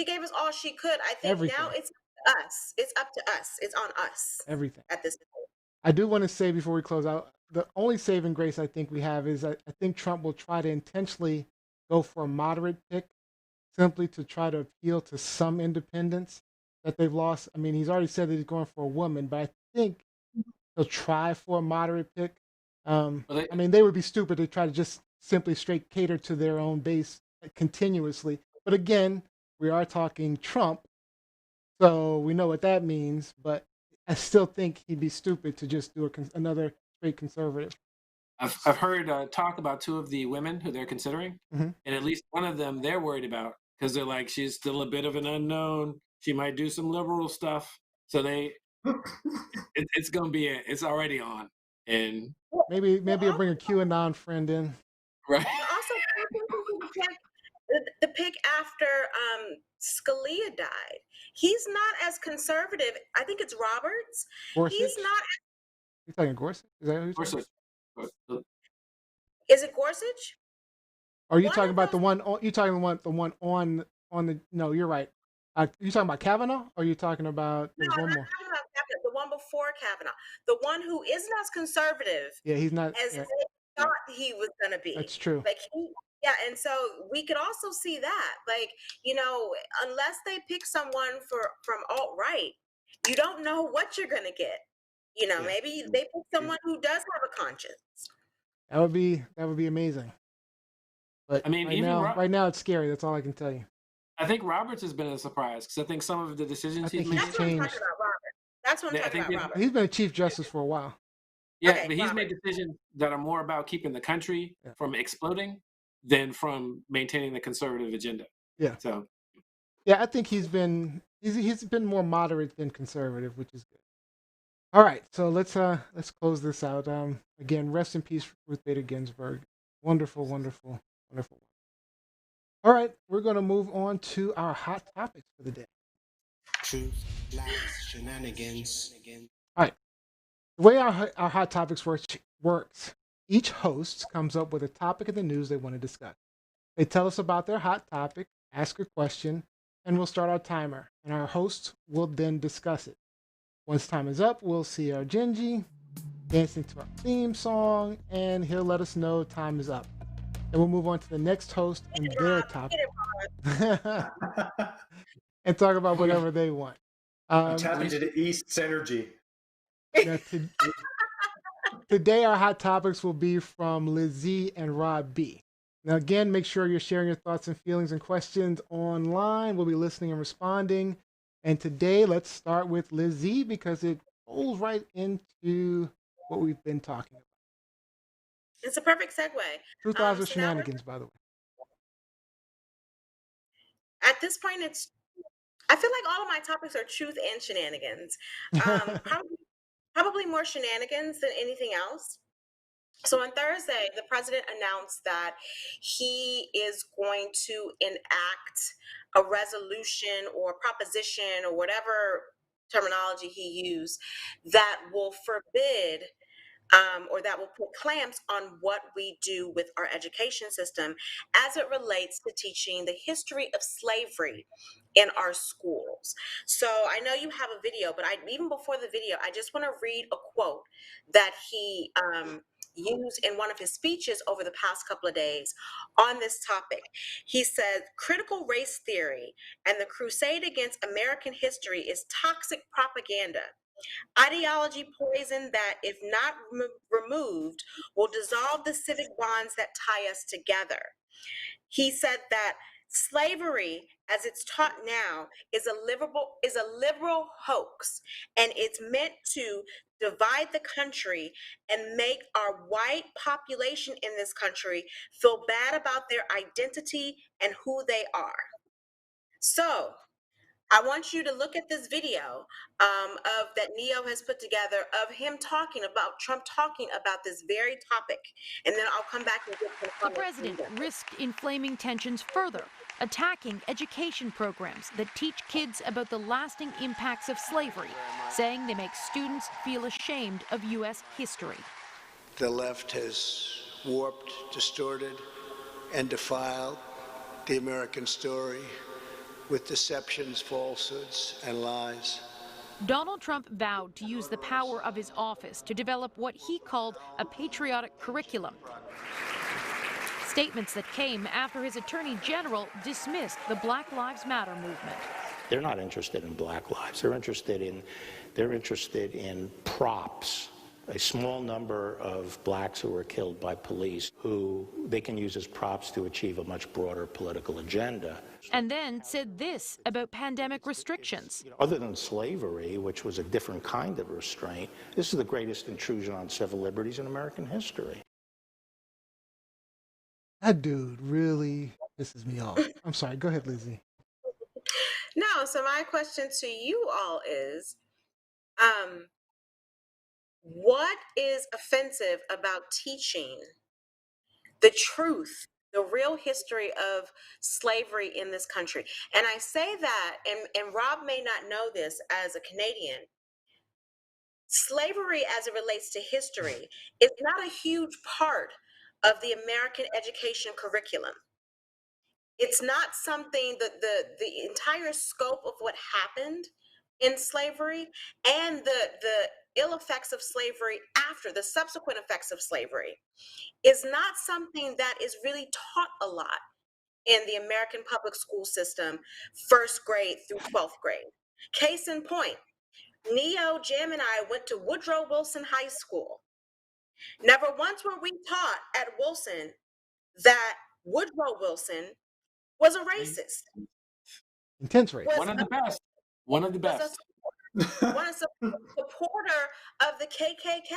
gave us all she could. I think everything. Now it's us. It's up to us. It's on us. Everything. At this point. I do want to say before we close out, the only saving grace I think we have is I think Trump will try to intentionally go for a moderate pick, simply to try to appeal to some independents that they've lost. I mean, he's already said that he's going for a woman, but I think he'll try for a moderate pick. I mean, they would be stupid to try to just simply straight cater to their own base continuously. But again, we are talking Trump, so we know what that means. But I still think he'd be stupid to just do another straight conservative. I've heard talk about 2 of the women who they're considering, and at least one of them they're worried about because they're like, she's still a bit of an unknown. She might do some liberal stuff. So it's gonna be it's already on, and maybe you'll bring a QAnon friend in. Right. Also, the pick after Scalia died. He's not as conservative. I think it's Roberts. Gorsuch? He's not. You talking Gorsuch? Is that who you're talking about? Is it Gorsuch? Or are you talking about the one? You talking about the one on the? No, you're right. You talking about Kavanaugh? Or are you talking about one more? The one before Kavanaugh, the one who isn't as conservative. Yeah, he's not as they thought he was going to be. That's true. And so we could also see that, unless they pick someone from alt-right, you don't know what you're going to get. Maybe they pick someone who does have a conscience. That would be amazing. But I mean, right now it's scary. That's all I can tell you. I think Roberts has been a surprise because I think some of the decisions he's made. That's what I'm talking about, Robert. That's what I'm talking about, Robert. He's been a Chief Justice for a while. Yeah, okay, but he's made decisions that are more about keeping the country from exploding than from maintaining the conservative agenda. Yeah. So Yeah, I think he's been more moderate than conservative, which is good. All right, so let's close this out. Again, rest in peace, Ruth Bader Ginsburg. Wonderful, wonderful, wonderful. All right, we're going to move on to our hot topics for the day. Truth, lies, shenanigans. All right, the way our hot topics works, each host comes up with a topic of the news they want to discuss. They tell us about their hot topic, ask a question, and we'll start our timer. And our host will then discuss it. Once time is up, we'll see our Genji dancing to our theme song, and he'll let us know time is up. And we'll move on to the next host and their topic and talk about whatever they want. I'm tapping into the East energy. Now, today, our hot topics will be from Lizzie and Rob B. Now, again, make sure you're sharing your thoughts and feelings and questions online. We'll be listening and responding. And today, let's start with Lizzie because it rolls right into what we've been talking about. It's a perfect segue. Truth, lies, or shenanigans, by the way. At this point, I feel like all of my topics are truth and shenanigans. Probably more shenanigans than anything else. So on Thursday, the president announced that he is going to enact a resolution or proposition or whatever terminology he used that will forbid or that will put clamps on what we do with our education system as it relates to teaching the history of slavery in our schools. So I know you have a video, but even before the video, I just want to read a quote that he used in one of his speeches over the past couple of days on this topic. He said, "Critical race theory and the crusade against American history is toxic propaganda. Ideology poison that, if not removed, will dissolve the civic bonds that tie us together." He said that slavery, as it's taught now, is a liberal hoax, and it's meant to divide the country and make our white population in this country feel bad about their identity and who they are. So I want you to look at this video of that Neo has put together of him talking about Trump talking about this very topic, and then I'll come back and get some The president risked inflaming tensions further, attacking education programs that teach kids about the lasting impacts of slavery, saying they make students feel ashamed of U.S. history. The left has warped, distorted, and defiled the American story with deceptions, falsehoods, and lies. Donald Trump vowed to use the power of his office to develop what he called a patriotic curriculum. Statements that came after his attorney general dismissed the Black Lives Matter movement. They're not interested in black lives. They're interested in props. A small number of blacks who were killed by police who they can use as props to achieve a much broader political agenda. And then said this about pandemic restrictions. Other than slavery, which was a different kind of restraint, this is the greatest intrusion on civil liberties in American history. That dude really pisses me off. I'm sorry. Go ahead, Lizzie. No, so my question to you all is, what is offensive about teaching the truth, the real history of slavery in this country? And I say that, and Rob may not know this as a Canadian, slavery as it relates to history is not a huge part of the American education curriculum. It's not something that the entire scope of what happened in slavery and the ill effects of slavery after, the subsequent effects of slavery, is not something that is really taught a lot in the American public school system, first grade through 12th grade. Case in point, Neo, Jim, and I went to Woodrow Wilson High School. Never once were we taught at Wilson that Woodrow Wilson was a racist. Intense racist. One of the best. One of the best. want to support a supporter of the KKK.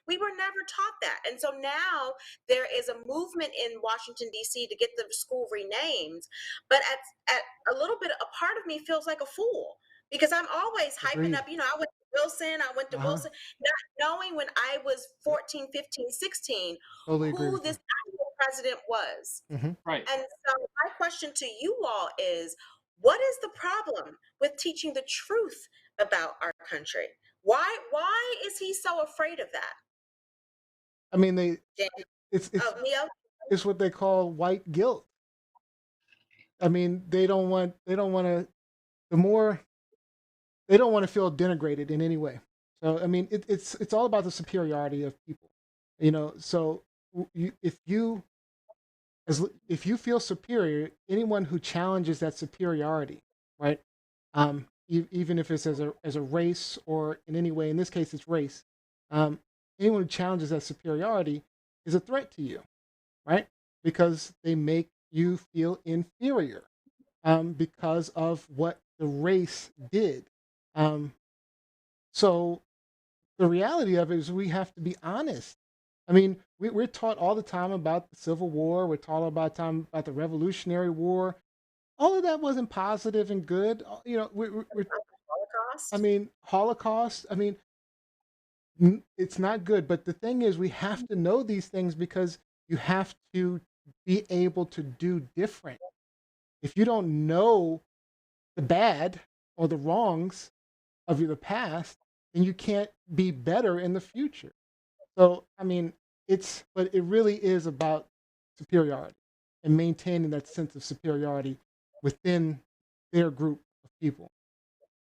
We were never taught that. And so now there is a movement in Washington, D.C. to get the school renamed. But at a little bit, a part of me feels like a fool because I'm always hyping Agreed. up, you know, I went to Wilson, Uh-huh. not knowing when I was 14, 15, 16, Totally agree who with you. this actual president was. Hmm. Right. And so my question to you all is, what is the problem with teaching the truth about our country? Why is he so afraid of that? I mean, they Jan- it's Oh, Neo? it's what they call white guilt. I mean, they don't want to the more they don't want to feel denigrated in any way. So I mean, it's all about the superiority of people, you know. So if you if you feel superior, anyone who challenges that superiority, right? Even if it's as a race or in any way, in this case, it's race. Um, anyone who challenges that superiority is a threat to you, right? Because they make you feel inferior because of what the race did. Um, so the reality of it is we have to be honest. I mean, we're taught all the time about the Civil War. We're taught all about time about the Revolutionary War. All of that wasn't positive and good. You know, I Holocaust? mean, Holocaust. I mean, it's not good. But the thing is, we have to know these things because you have to be able to do different. If you don't know the bad or the wrongs of the past, then you can't be better in the future. So, I mean, but it really is about superiority and maintaining that sense of superiority within their group of people.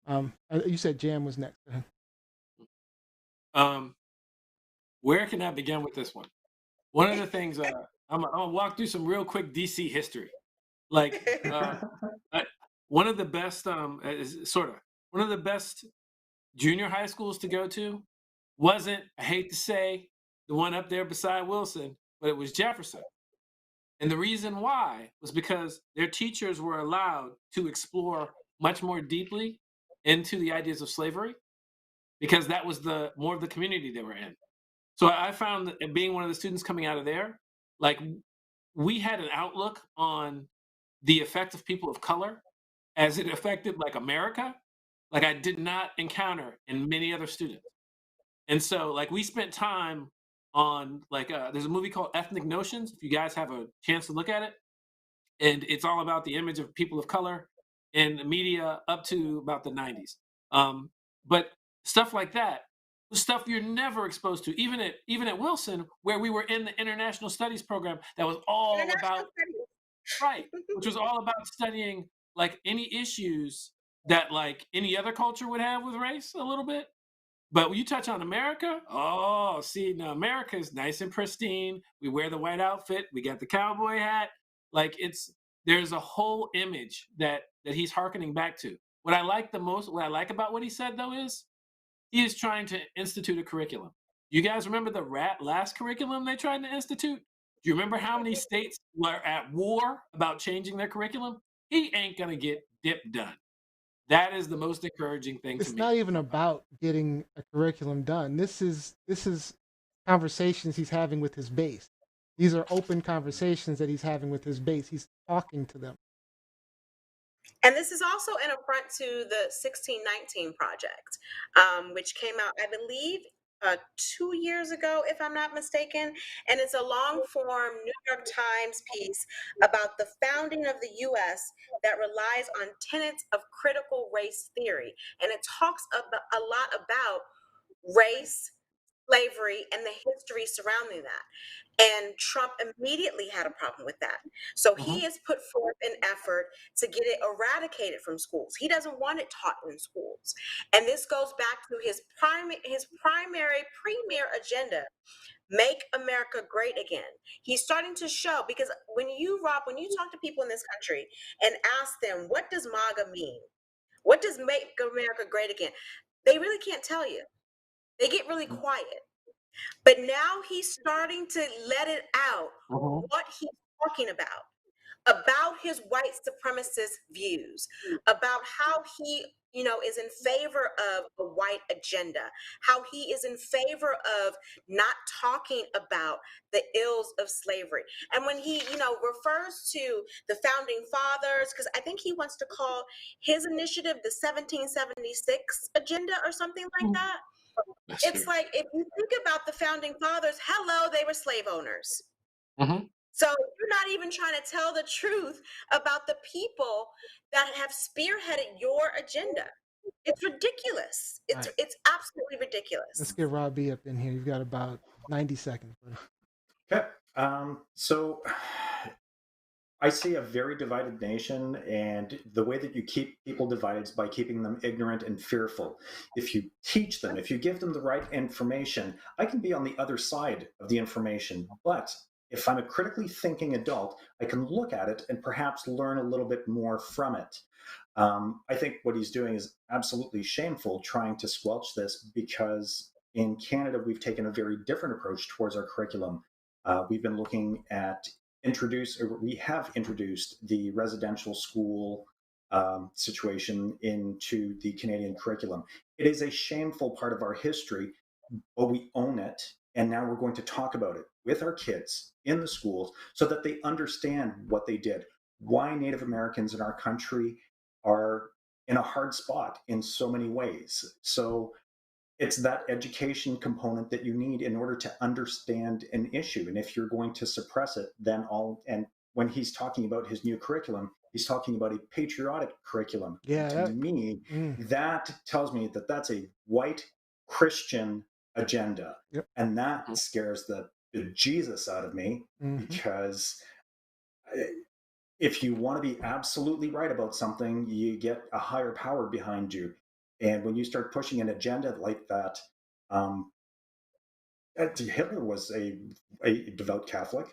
You said Jam was next. Um, where can I begin with this one? One of the things I'm gonna walk through some real quick DC history. Like I, one of the best, sort of one of the best junior high schools to go to wasn't, I hate to say, the one up there beside Wilson, but it was Jefferson. And the reason why was because their teachers were allowed to explore much more deeply into the ideas of slavery because that was the more of the community they were in. So I found that being one of the students coming out of there, like we had an outlook on the effect of people of color as it affected like America, like I did not encounter in many other students. And so like we spent time on like there's a movie called Ethnic Notions. If you guys have a chance to look at it, and it's all about the image of people of color in the media up to about the 90s. But stuff like that was stuff you're never exposed to, even at Wilson, where we were in the international studies program that was all International about right, which was all about studying like any issues that like any other culture would have with race a little bit. But when you touch on America, oh, see, now America is nice and pristine. We wear the white outfit. We got the cowboy hat. Like there's a whole image that he's hearkening back to. What I like the most, what I like about what he said though is he is trying to institute a curriculum. You guys remember the last curriculum they tried to institute? Do you remember how many states were at war about changing their curriculum? He ain't gonna get dip done. That is the most encouraging thing to It's me. not even about getting a curriculum done. This is conversations he's having with his base. These are open conversations that he's having with his base. He's talking to them. And this is also an affront to the 1619 Project, which came out, I believe, 2 years ago, if I'm not mistaken. And it's a long form New York Times piece about the founding of the US that relies on tenets of critical race theory. And it talks a lot about race, slavery, and the history surrounding that. And Trump immediately had a problem with that. So he Mhm. has put forth an effort to get it eradicated from schools. He doesn't want it taught in schools. And this goes back to his primary premier agenda, make America great again. He's starting to show, because when you talk to people in this country and ask them, what does MAGA mean? What does make America great again? They really can't tell you. They get really quiet. But now he's starting to let it out Mhm. what he's talking about. about his white supremacist views, about how he, is in favor of a white agenda, how he is in favor of not talking about the ills of slavery. And when he, refers to the founding fathers, because I think he wants to call his initiative the 1776 agenda or something like that. It's like, if you think about the founding fathers, hello, they were slave owners. Mm-hmm. So you're not even trying to tell the truth about the people that have spearheaded your agenda. It's ridiculous. It's absolutely ridiculous. Let's get Rob B up in here. You've got about 90 seconds. Okay. So I see a very divided nation, and the way that you keep people divided is by keeping them ignorant and fearful. If you teach them, if you give them the right information, I can be on the other side of the information. But if I'm a critically thinking adult, I can look at it and perhaps learn a little bit more from it. I think what he's doing is absolutely shameful, trying to squelch this, because in Canada, we've taken a very different approach towards our curriculum. We've been looking at we have introduced the residential school situation into the Canadian curriculum. It is a shameful part of our history, but we own it. And now we're going to talk about it with our kids in the schools so that they understand what they did, why Native Americans in our country are in a hard spot in so many ways. So it's that education component that you need in order to understand an issue. And if you're going to suppress it, then and when he's talking about his new curriculum, he's talking about a patriotic curriculum. Yeah. To me, that tells me that that's a white Christian agenda. Yep. And that scares the Jesus out of me, because if you want to be absolutely right about something, you get a higher power behind you. And when you start pushing an agenda like that, Hitler was a devout Catholic.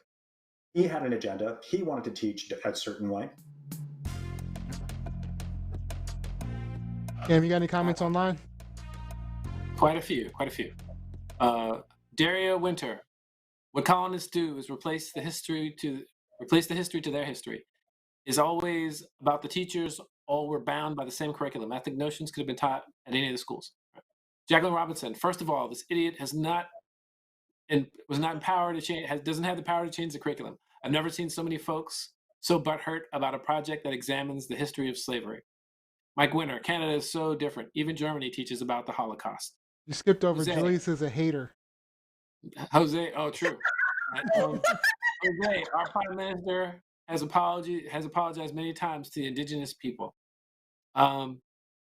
He had an agenda. He wanted to teach a certain way. Cam, you got any comments online? Quite a few. Daria Winter. What colonists do is replace the history to their history. Is always about the teachers. All were bound by the same curriculum. Ethnic notions could have been taught at any of the schools. Jacqueline Robinson. First of all, this idiot was not empowered to change. Doesn't have the power to change the curriculum. I've never seen so many folks so butthurt about a project that examines the history of slavery. Mike Winter. Canada is so different. Even Germany teaches about the Holocaust. You skipped over Jose. Julius is a hater. Jose. Oh, true. Jose, our prime minister has apologized many times to the indigenous people. To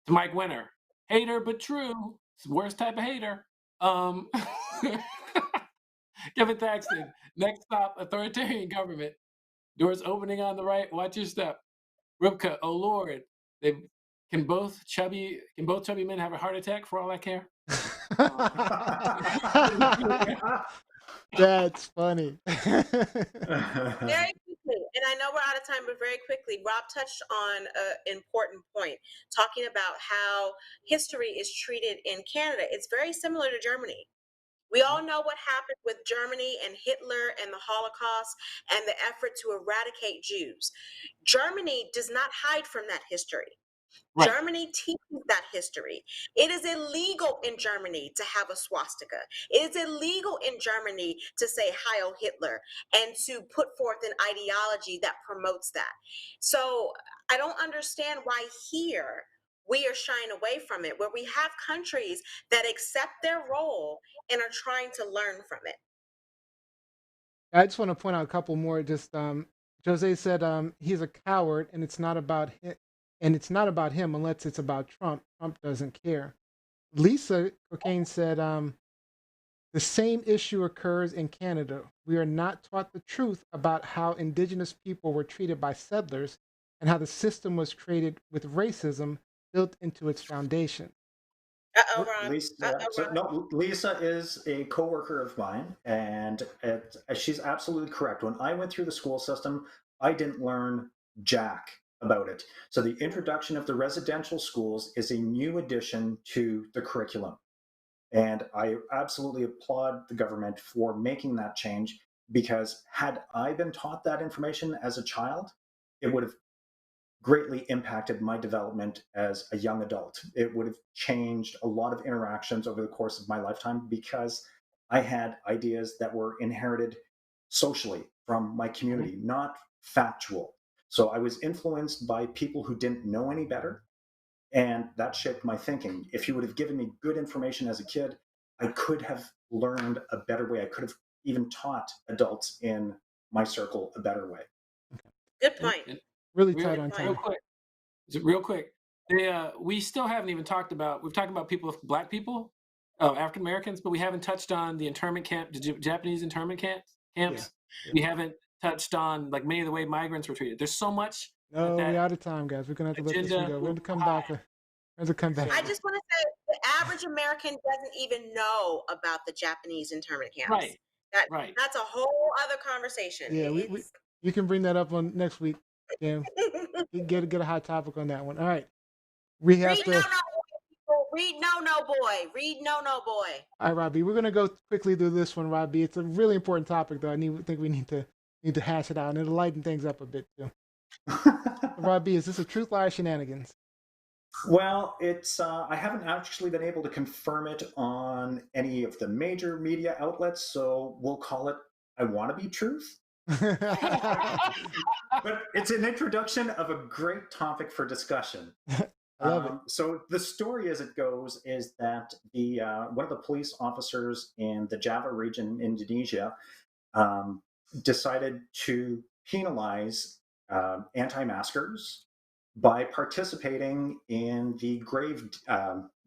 Mike Winter, hater but true. It's the worst type of hater. Kevin Thaxton, next stop, authoritarian government. Doors opening on the right. Watch your step. Ribka, oh Lord, can both chubby men have a heart attack for all I care? That's funny. Very quickly, and I know we're out of time, but very quickly, Rob touched on an important point, talking about how history is treated in Canada. It's very similar to Germany. We all know what happened with Germany and Hitler and the Holocaust and the effort to eradicate Jews. Germany does not hide from that history. Right. Germany teaches that history. It is illegal in Germany to have a swastika. It is illegal in Germany to say Heil Hitler and to put forth an ideology that promotes that. So I don't understand why here we are shying away from it, where we have countries that accept their role and are trying to learn from it. I just want to point out a couple more. Just Jose said he's a coward, and it's not about him. And it's not about him unless it's about Trump. Trump doesn't care. Lisa Cocaine said, the same issue occurs in Canada. We are not taught the truth about how indigenous people were treated by settlers and how the system was created with racism built into its foundation. Ron. Lisa is a coworker of mine, and she's absolutely correct. When I went through the school system, I didn't learn jack about it. So the introduction of the residential schools is a new addition to the curriculum. And I absolutely applaud the government for making that change, because had I been taught that information as a child, it would have greatly impacted my development as a young adult. It would have changed a lot of interactions over the course of my lifetime because I had ideas that were inherited socially from my community, not factual. So I was influenced by people who didn't know any better, and that shaped my thinking. If you would have given me good information as a kid, I could have learned a better way. I could have even taught adults in my circle a better way. Good point. And Really real, tight on real time. quick, real quick. We still haven't even talked about. We've talked about black people, African Americans, but we haven't touched on the internment camp, the Japanese internment camps. Yeah. We haven't touched on like many of the way migrants were treated. There's so much. No, that we're out of time, guys. We're gonna have to let this one agenda go. We're going to come high. back. We're going to come back. I just want to say the average American doesn't even know about the Japanese internment camps. Right. That's a whole other conversation. Yeah, you can bring that up on next week. Yeah, get a hot topic on that one. All right, we have Read to. No No Boy. Read No No Boy. Read No No Boy. All right, Robbie, we're gonna go quickly through this one, Robbie. It's a really important topic, though. Think we need to hash it out, and it'll lighten things up a bit too. Robbie, is this a truth, lie, or shenanigans? Well, it's I haven't actually been able to confirm it on any of the major media outlets, so we'll call it I Want to Be Truth. But it's an introduction of a great topic for discussion. I love it. So the story, as it goes, is that the one of the police officers in the Java region, in Indonesia, decided to penalize anti-maskers by participating in the grave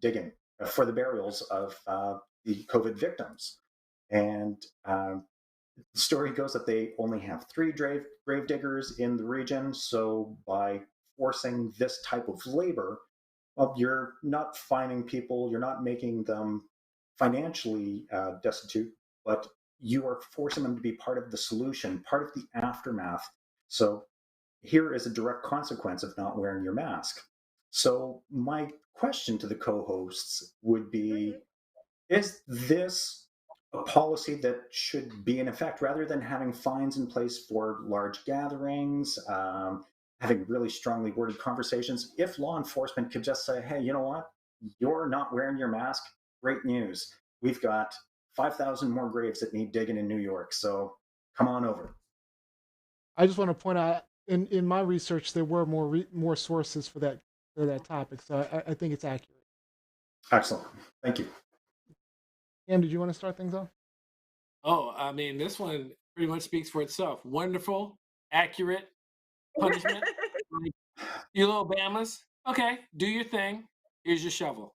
digging for the burials of the COVID victims. And the story goes that they only have 3 grave diggers in the region. So by forcing this type of labor, well, you're not fining people, you're not making them financially destitute, but you are forcing them to be part of the solution, part of the aftermath. So here is a direct consequence of not wearing your mask. So my question to the co-hosts would be, is this a policy that should be in effect rather than having fines in place for large gatherings, having really strongly worded conversations? If law enforcement could just say, hey, you know what? You're not wearing your mask. Great news. We've got 5,000 more graves that need digging in New York. So come on over. I just want to point out, in my research, there were more sources for that topic, so I think it's accurate. Excellent. Thank you. Cam, did you want to start things off? Oh, I mean, this one pretty much speaks for itself. Wonderful, accurate punishment. You little Bamas, okay, do your thing. Here's your shovel.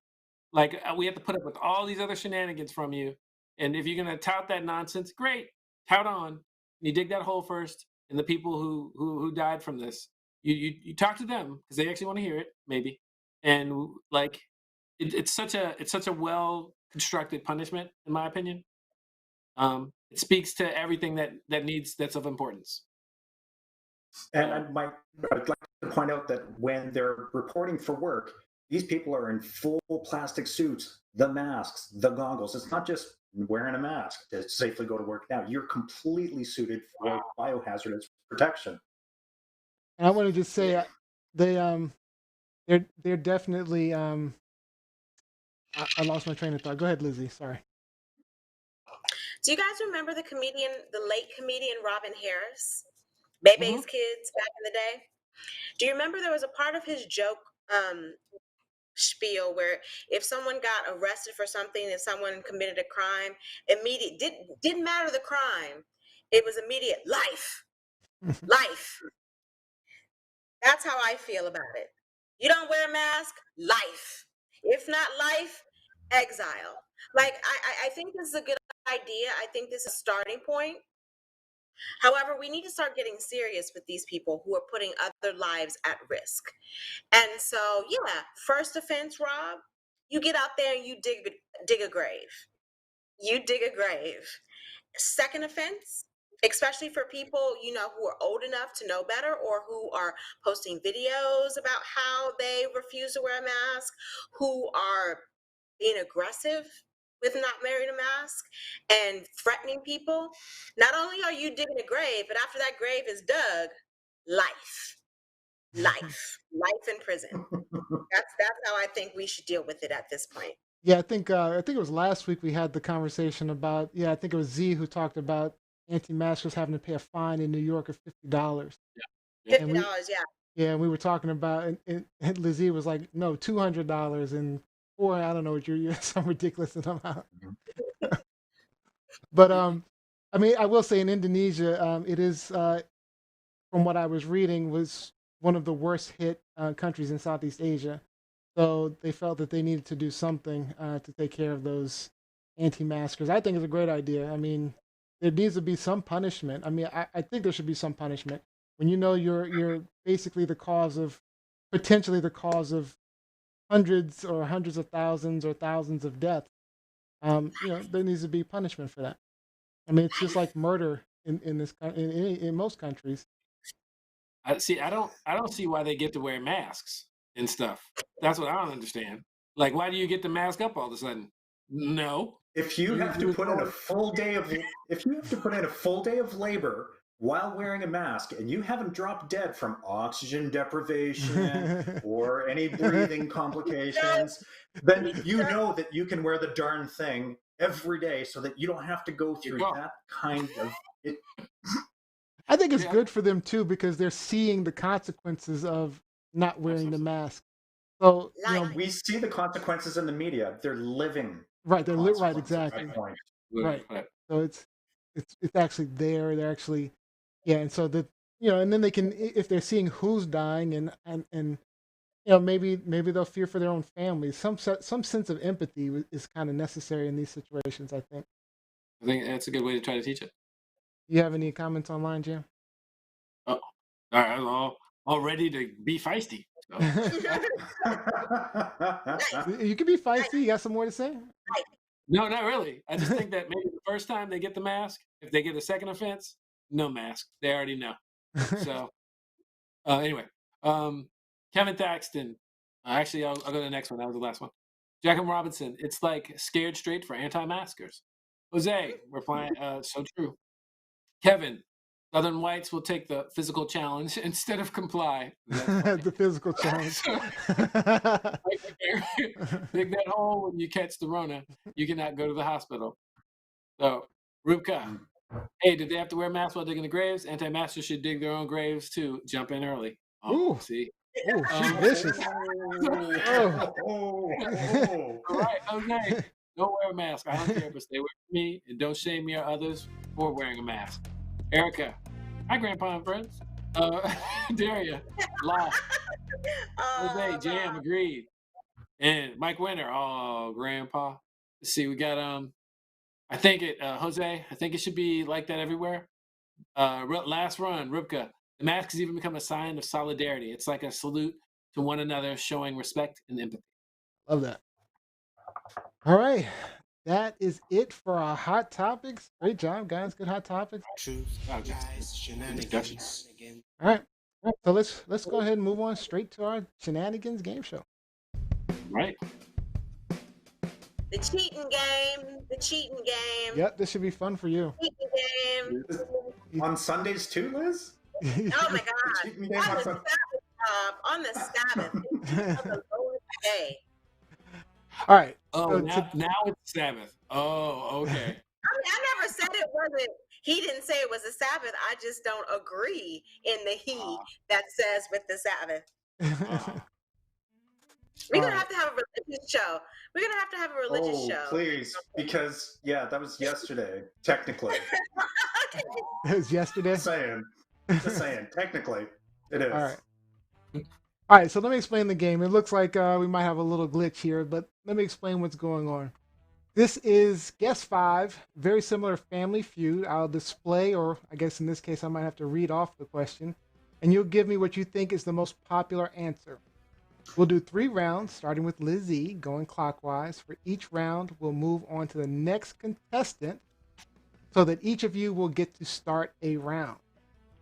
Like, we have to put up with all these other shenanigans from you. And if you're going to tout that nonsense, great, tout on. You dig that hole first. And the people who died from this, you talk to them because they actually want to hear it, maybe. And like, it's such a well constructed punishment, in my opinion. It speaks to everything that's of importance. And I'd like to point out that when they're reporting for work, these people are in full plastic suits, the masks, the goggles. It's not just wearing a mask to safely go to work now. You're completely suited for biohazardous protection. And I want to just say they're definitely I lost my train of thought. Go ahead, Lizzie. Sorry. Do you guys remember the late comedian Robin Harris? Bebe's Kids back in the day? Do you remember there was a part of his joke spiel where if someone got arrested for something and someone committed a crime, didn't matter the crime, it was immediate life. Life. That's how I feel about it. You don't wear a mask, life. If not life, exile. Like, I think this is a good idea. I think this is a starting point. However, we need to start getting serious with these people who are putting other lives at risk. And so, yeah, first offense, Rob, you get out there and you dig a grave. You dig a grave. Second offense, especially for people, who are old enough to know better or who are posting videos about how they refuse to wear a mask, who are being aggressive with not wearing a mask and threatening people. Not only are you digging a grave, but after that grave is dug, life. life in prison. That's how I think we should deal with it at this point. Yeah, I think it was last week we had the conversation about. Yeah, I think it was Z who talked about anti-maskers having to pay a fine in New York of $50. Yeah. And $50, yeah. yeah, we were talking about, and Lizzie was like, no, $200, and or I don't know what you're some ridiculous amount. But I mean, I will say in Indonesia, it is from what I was reading was one of the worst hit countries in Southeast Asia. So they felt that they needed to do something to take care of those anti-maskers. I think it's a great idea. I mean, there needs to be some punishment. I mean, I think there should be some punishment when you know you're basically the cause of potentially the cause of hundreds of thousands or thousands of deaths. There needs to be punishment for that. I mean, it's just like murder in this in most countries. I don't see why they get to wear masks and stuff. That's what I don't understand. Like, why do you get the mask up all of a sudden? No. If you have to put in a full day of labor while wearing a mask and you haven't dropped dead from oxygen deprivation or any breathing complications, then you know that you can wear the darn thing every day so that you don't have to go through that kind of it. I think it's good for them too because they're seeing the consequences of not wearing the mask. So we see the consequences in the media. They're living. Right, they're right, exactly. Right. So it's actually there. They're actually, yeah, and so that and then they can if they're seeing who's dying and maybe they'll fear for their own families. Some sense of empathy is kind of necessary in these situations. I think that's a good way to try to teach it. You have any comments online, Jim? Oh, all right, all ready to be feisty. So. You can be feisty. You got some more to say? No, not really. I just think that maybe the first time they get the mask, if they get a second offense, no mask. They already know. So anyway, Kevin Thaxton. Actually, I'll go to the next one. That was the last one. Jackham Robinson. It's like Scared Straight for anti-maskers. Jose, we're playing. So true. Kevin, Southern whites will take the physical challenge instead of comply. The physical challenge. Dig that hole when you catch the Rona. You cannot go to the hospital. So, Rubka, hey, did they have to wear masks while digging the graves? Anti-maskers should dig their own graves too. Jump in early. Oh, see? Oh, she's vicious. All right, okay. Don't wear a mask. I don't care, but stay away from me and don't shame me or others for wearing a mask. Erica, hi, Grandpa and friends. Daria, lost. Jose, Jam, agreed. And Mike Winter, oh, Grandpa. Let's see, we got I think Jose, I think it should be like that everywhere. Last run, Rubka. The mask has even become a sign of solidarity. It's like a salute to one another, showing respect and empathy. Love that. All right. That is it for our hot topics. Great job, guys. Good hot topics. Truth, lies, shenanigans. All right. So let's go ahead and move on straight to our Shenanigans game show. Right. The cheating game. Yep, this should be fun for you. Cheating game. On Sundays too, Liz? Oh my God. On the Sabbath. On the Lord's day. All right. Oh, now it's Sabbath. Oh, okay. I mean, I never said it wasn't. He didn't say it was a Sabbath. I just don't agree in the he that says with the Sabbath. We're going to have to have a religious show. We're going to have a religious show. Please, because, that was yesterday, technically. It was yesterday? Just saying. Technically, it is. All right, so let me explain the game. It looks like we might have a little glitch here, but let me explain what's going on. This is Guess 5, very similar Family Feud. I'll display, or I guess in this case I might have to read off the question, and you'll give me what you think is the most popular answer. We'll do 3 rounds, starting with Lizzie, going clockwise. For each round, we'll move on to the next contestant so that each of you will get to start a round.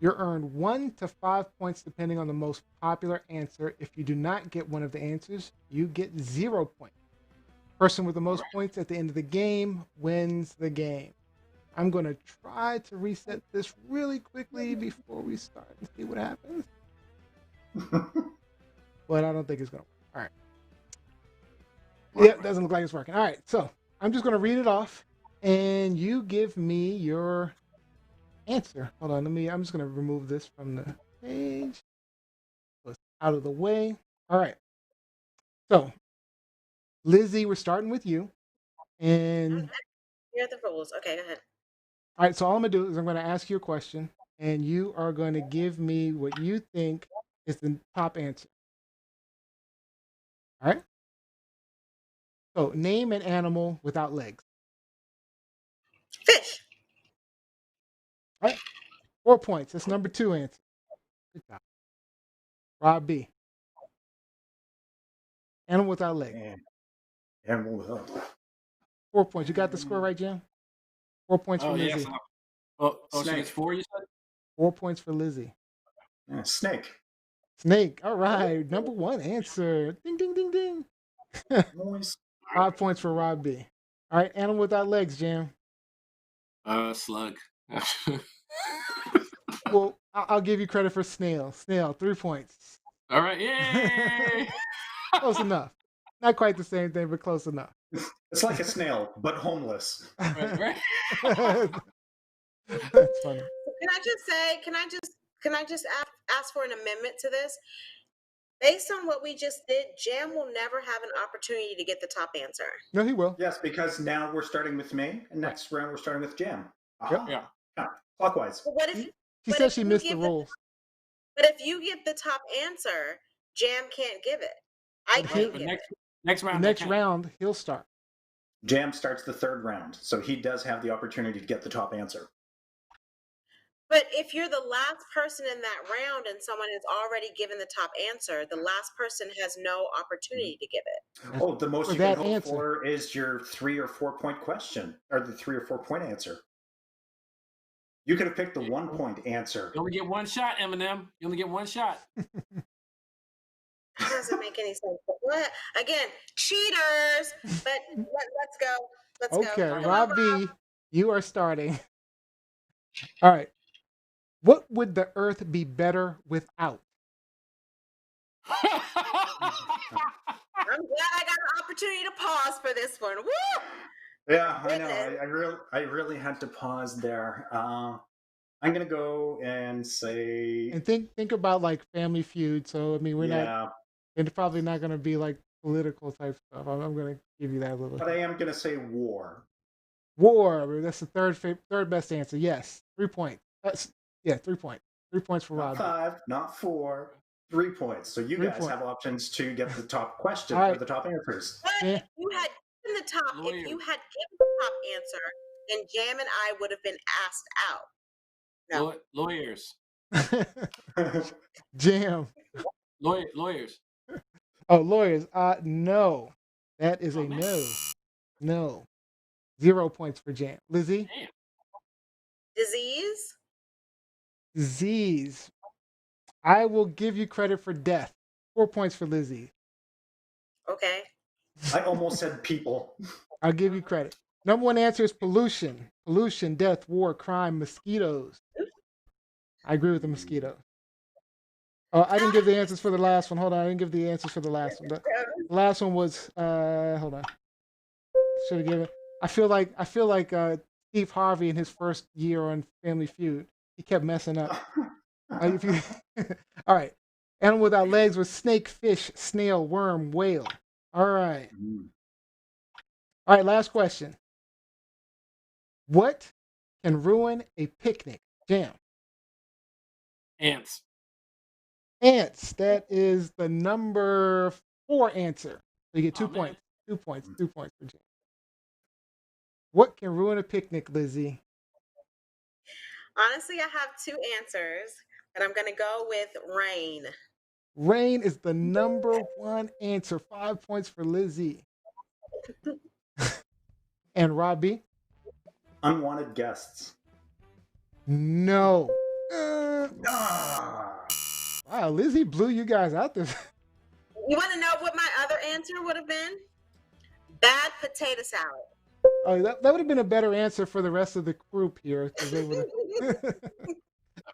You're earned 1 to 5 points depending on the most popular answer. If you do not get one of the answers, you get 0 points. Person with the most points at the end of the game wins the game. I'm going to try to reset this really quickly before we start and see what happens. But I don't think it's going to work. All right. Yeah, it doesn't look like it's working. All right, so I'm just going to read it off, and you give me your answer. Hold on, I'm just going to remove this from the page. So it's out of the way. All right. So, Lizzie, we're starting with you. And Here are the rules. Okay, go ahead. all right, so all I'm going to do is I'm going to ask you a question, and you are going to give me what you think is the top answer. All right? So, name an animal without legs. Fish. All right. 4 points. That's number 2 answer. Good job. Rob B. Animal without legs. Animal without. 4 points. You got the score right, Jim? 4 points for yes. Lizzie. So it's 4, you said? 4 points for Lizzie. Yeah, snake. Snake. All right. Number 1 answer. Ding, ding, ding, ding. Noise. 5 points for Rob B. All right. Animal without legs, Jim. Slug. Well, I'll give you credit for snail. Snail, 3 points. All right. Yay! Close enough. Not quite the same thing, but close enough. It's like a snail, but homeless. Right. That's funny. Can I just say? Can I just ask for an amendment to this? Based on what we just did, Jam will never have an opportunity to get the top answer. No, he will. Yes, because now we're starting with me, and next round we're starting with Jam. Yep. Yeah. Clockwise. But what if She said she missed the rules. But if you give the top answer, Jam can't give it. I can't give it. Next round. The next round, he'll start. Jam starts the 3rd round, so he does have the opportunity to get the top answer. But if you're the last person in that round and someone has already given the top answer, the last person has no opportunity to give it. Oh, the most you can hope for is your 3 or 4 point question, or the 3 or 4 point answer. You could have picked the 1 point answer. You only get one shot, Eminem. You only get one shot. That doesn't make any sense. But again, cheaters. But let's go. Let's go. Okay, Rob B, you are starting. All right. What would the earth be better without? I'm glad I got an opportunity to pause for this one. Woo! Yeah, I know. I really had to pause there. I'm gonna go and say. And think about like Family Feud. So I mean, we're not. It's probably not going to be like political type stuff. I'm going to give you that a little. But I am going to say war. War. That's the third best answer. Yes, 3 points. 3 points. 3 points for Rob. Not 5, not 4. 3 points. So you guys have options to get the top question or the top answers. But if you had given the top, if you had given the top answer, then Jam and I would have been asked out. No. Lawyers. Jam. Lawyers. Oh, lawyers. No. That is a no. No. 0 points for Jam. Lizzie? Damn. Disease. I will give you credit for death. 4 points for Lizzie. Okay. I almost said people. I'll give you credit. Number 1 answer is pollution. Pollution, death, war, crime, mosquitoes. I agree with the mosquitoes. Oh, I didn't give the answers for the last one. Hold on, I didn't give the answers for the last one. The last one was hold on. Should have given. I feel like Steve Harvey in his first year on Family Feud. He kept messing up. All right. Animal without legs was snake, fish, snail, worm, whale. All right. All right, last question. What can ruin a picnic? Jam. Ants. Ants. That is the number 4 answer. So you get 2 points. 2 points. 2 points for Jam. What can ruin a picnic, Lizzie? Honestly, I have 2 answers, and I'm going to go with rain. Rain is the number 1 answer. 5 points for Lizzie. And Robbie? Unwanted guests. No. Wow, Lizzie blew you guys out there. You want to know what my other answer would have been? Bad potato salad. Oh, that would have been a better answer for the rest of the group here. All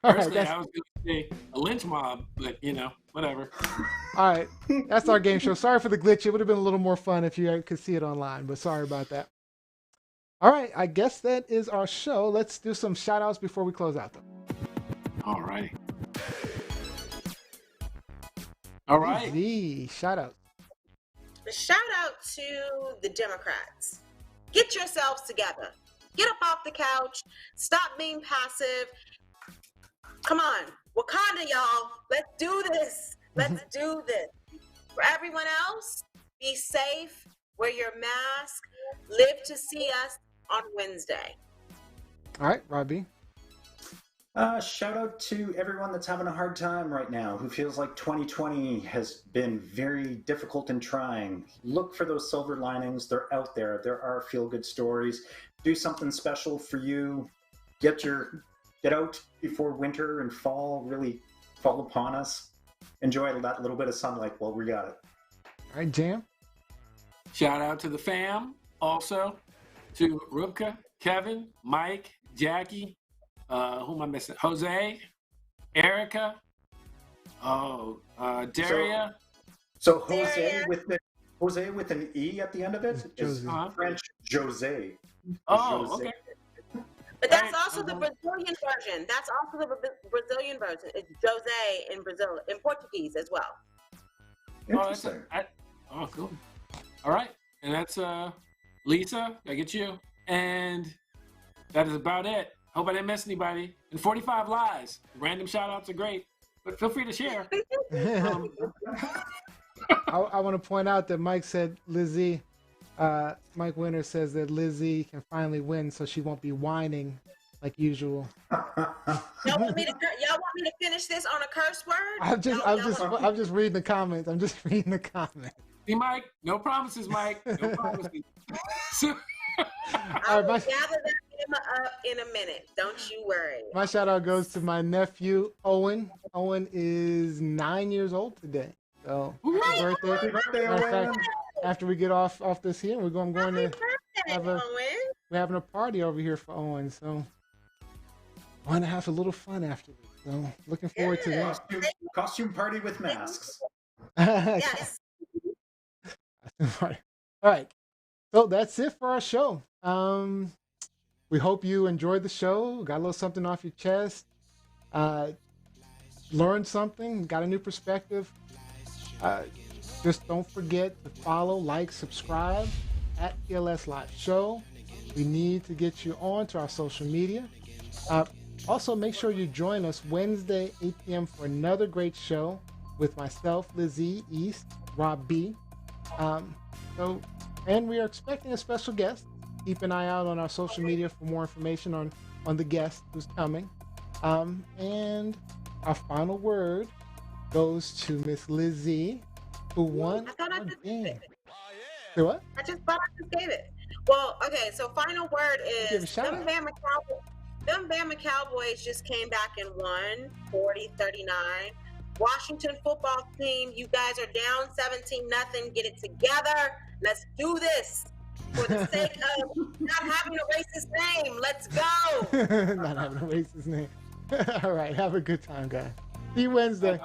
Personally, I was going to say a lynch mob, but whatever. All right, that's our game show. Sorry for the glitch. It would have been a little more fun if you could see it online, but sorry about that. All right, I guess that is our show. Let's do some shout outs before we close out, though. All right. All right. The shout out. Shout out to the Democrats. Get yourselves together. Get up off the couch. Stop being passive. Come on. Wakanda, y'all. Let's do this. Let's do this. For everyone else, be safe. Wear your mask. Live to see us on Wednesday. All right, Robbie. Shout out to everyone that's having a hard time right now, who feels like 2020 has been very difficult and trying. Look for those silver linings. They're out there. There are feel-good stories. Do something special for you. Get out before winter and fall really fall upon us. Enjoy that little bit of sunlight while we got it. All right, Jam. Shout out to the fam. Also to Rubka, Kevin, Mike, Jackie. Who am I missing? Jose, Erica, Daria. So Jose with an E at the end of it is French Jose. Oh, Jose. okay. But that's also the Brazilian version. That's also the Brazilian version. It's Jose in Brazil, in Portuguese as well. Interesting. Oh, cool. All right. And that's Lisa. I get you. And that is about it. Hope I didn't miss anybody. And 45 lies. Random shout outs are great, but feel free to share. I want to point out that Mike said Lizzie. Mike Winter says that Lizzie can finally win, so she won't be whining like usual. Y'all want me to finish this on a curse word? I'm just reading the comments. I'm just reading the comments. See, Mike, no promises, Mike. No promises. I will gather that up in a minute. Don't you worry. My shout out goes to my nephew, Owen. Owen is 9 years old today. So happy birthday, Owen. After we get off this here, we're going to we're having a party over here for Owen. So going to have a little fun afterwards. So looking forward to that. Costume party with masks. Yes. All right. So that's it for our show. We hope you enjoyed the show, got a little something off your chest, learned something, got a new perspective. Just don't forget to follow, like, subscribe at PLS Live Show. We need to get you on to our social media. Also, make sure you join us Wednesday, 8 p.m. for another great show with myself, Lizzie East, Rob B. And we are expecting a special guest. Keep an eye out on our social media for more information on the guest who's coming. And our final word goes to Miss Lizzie, who won. I thought I just gave it. Say what? I just thought I just gave it. Well, okay, so final word is them Bama Cowboys just came back and won 40-39. Washington football team, you guys are down 17-0. Get it together. Let's do this for the sake of not having a racist name. Let's go. Not having a racist name. All right. Have a good time, guys. See you Wednesday.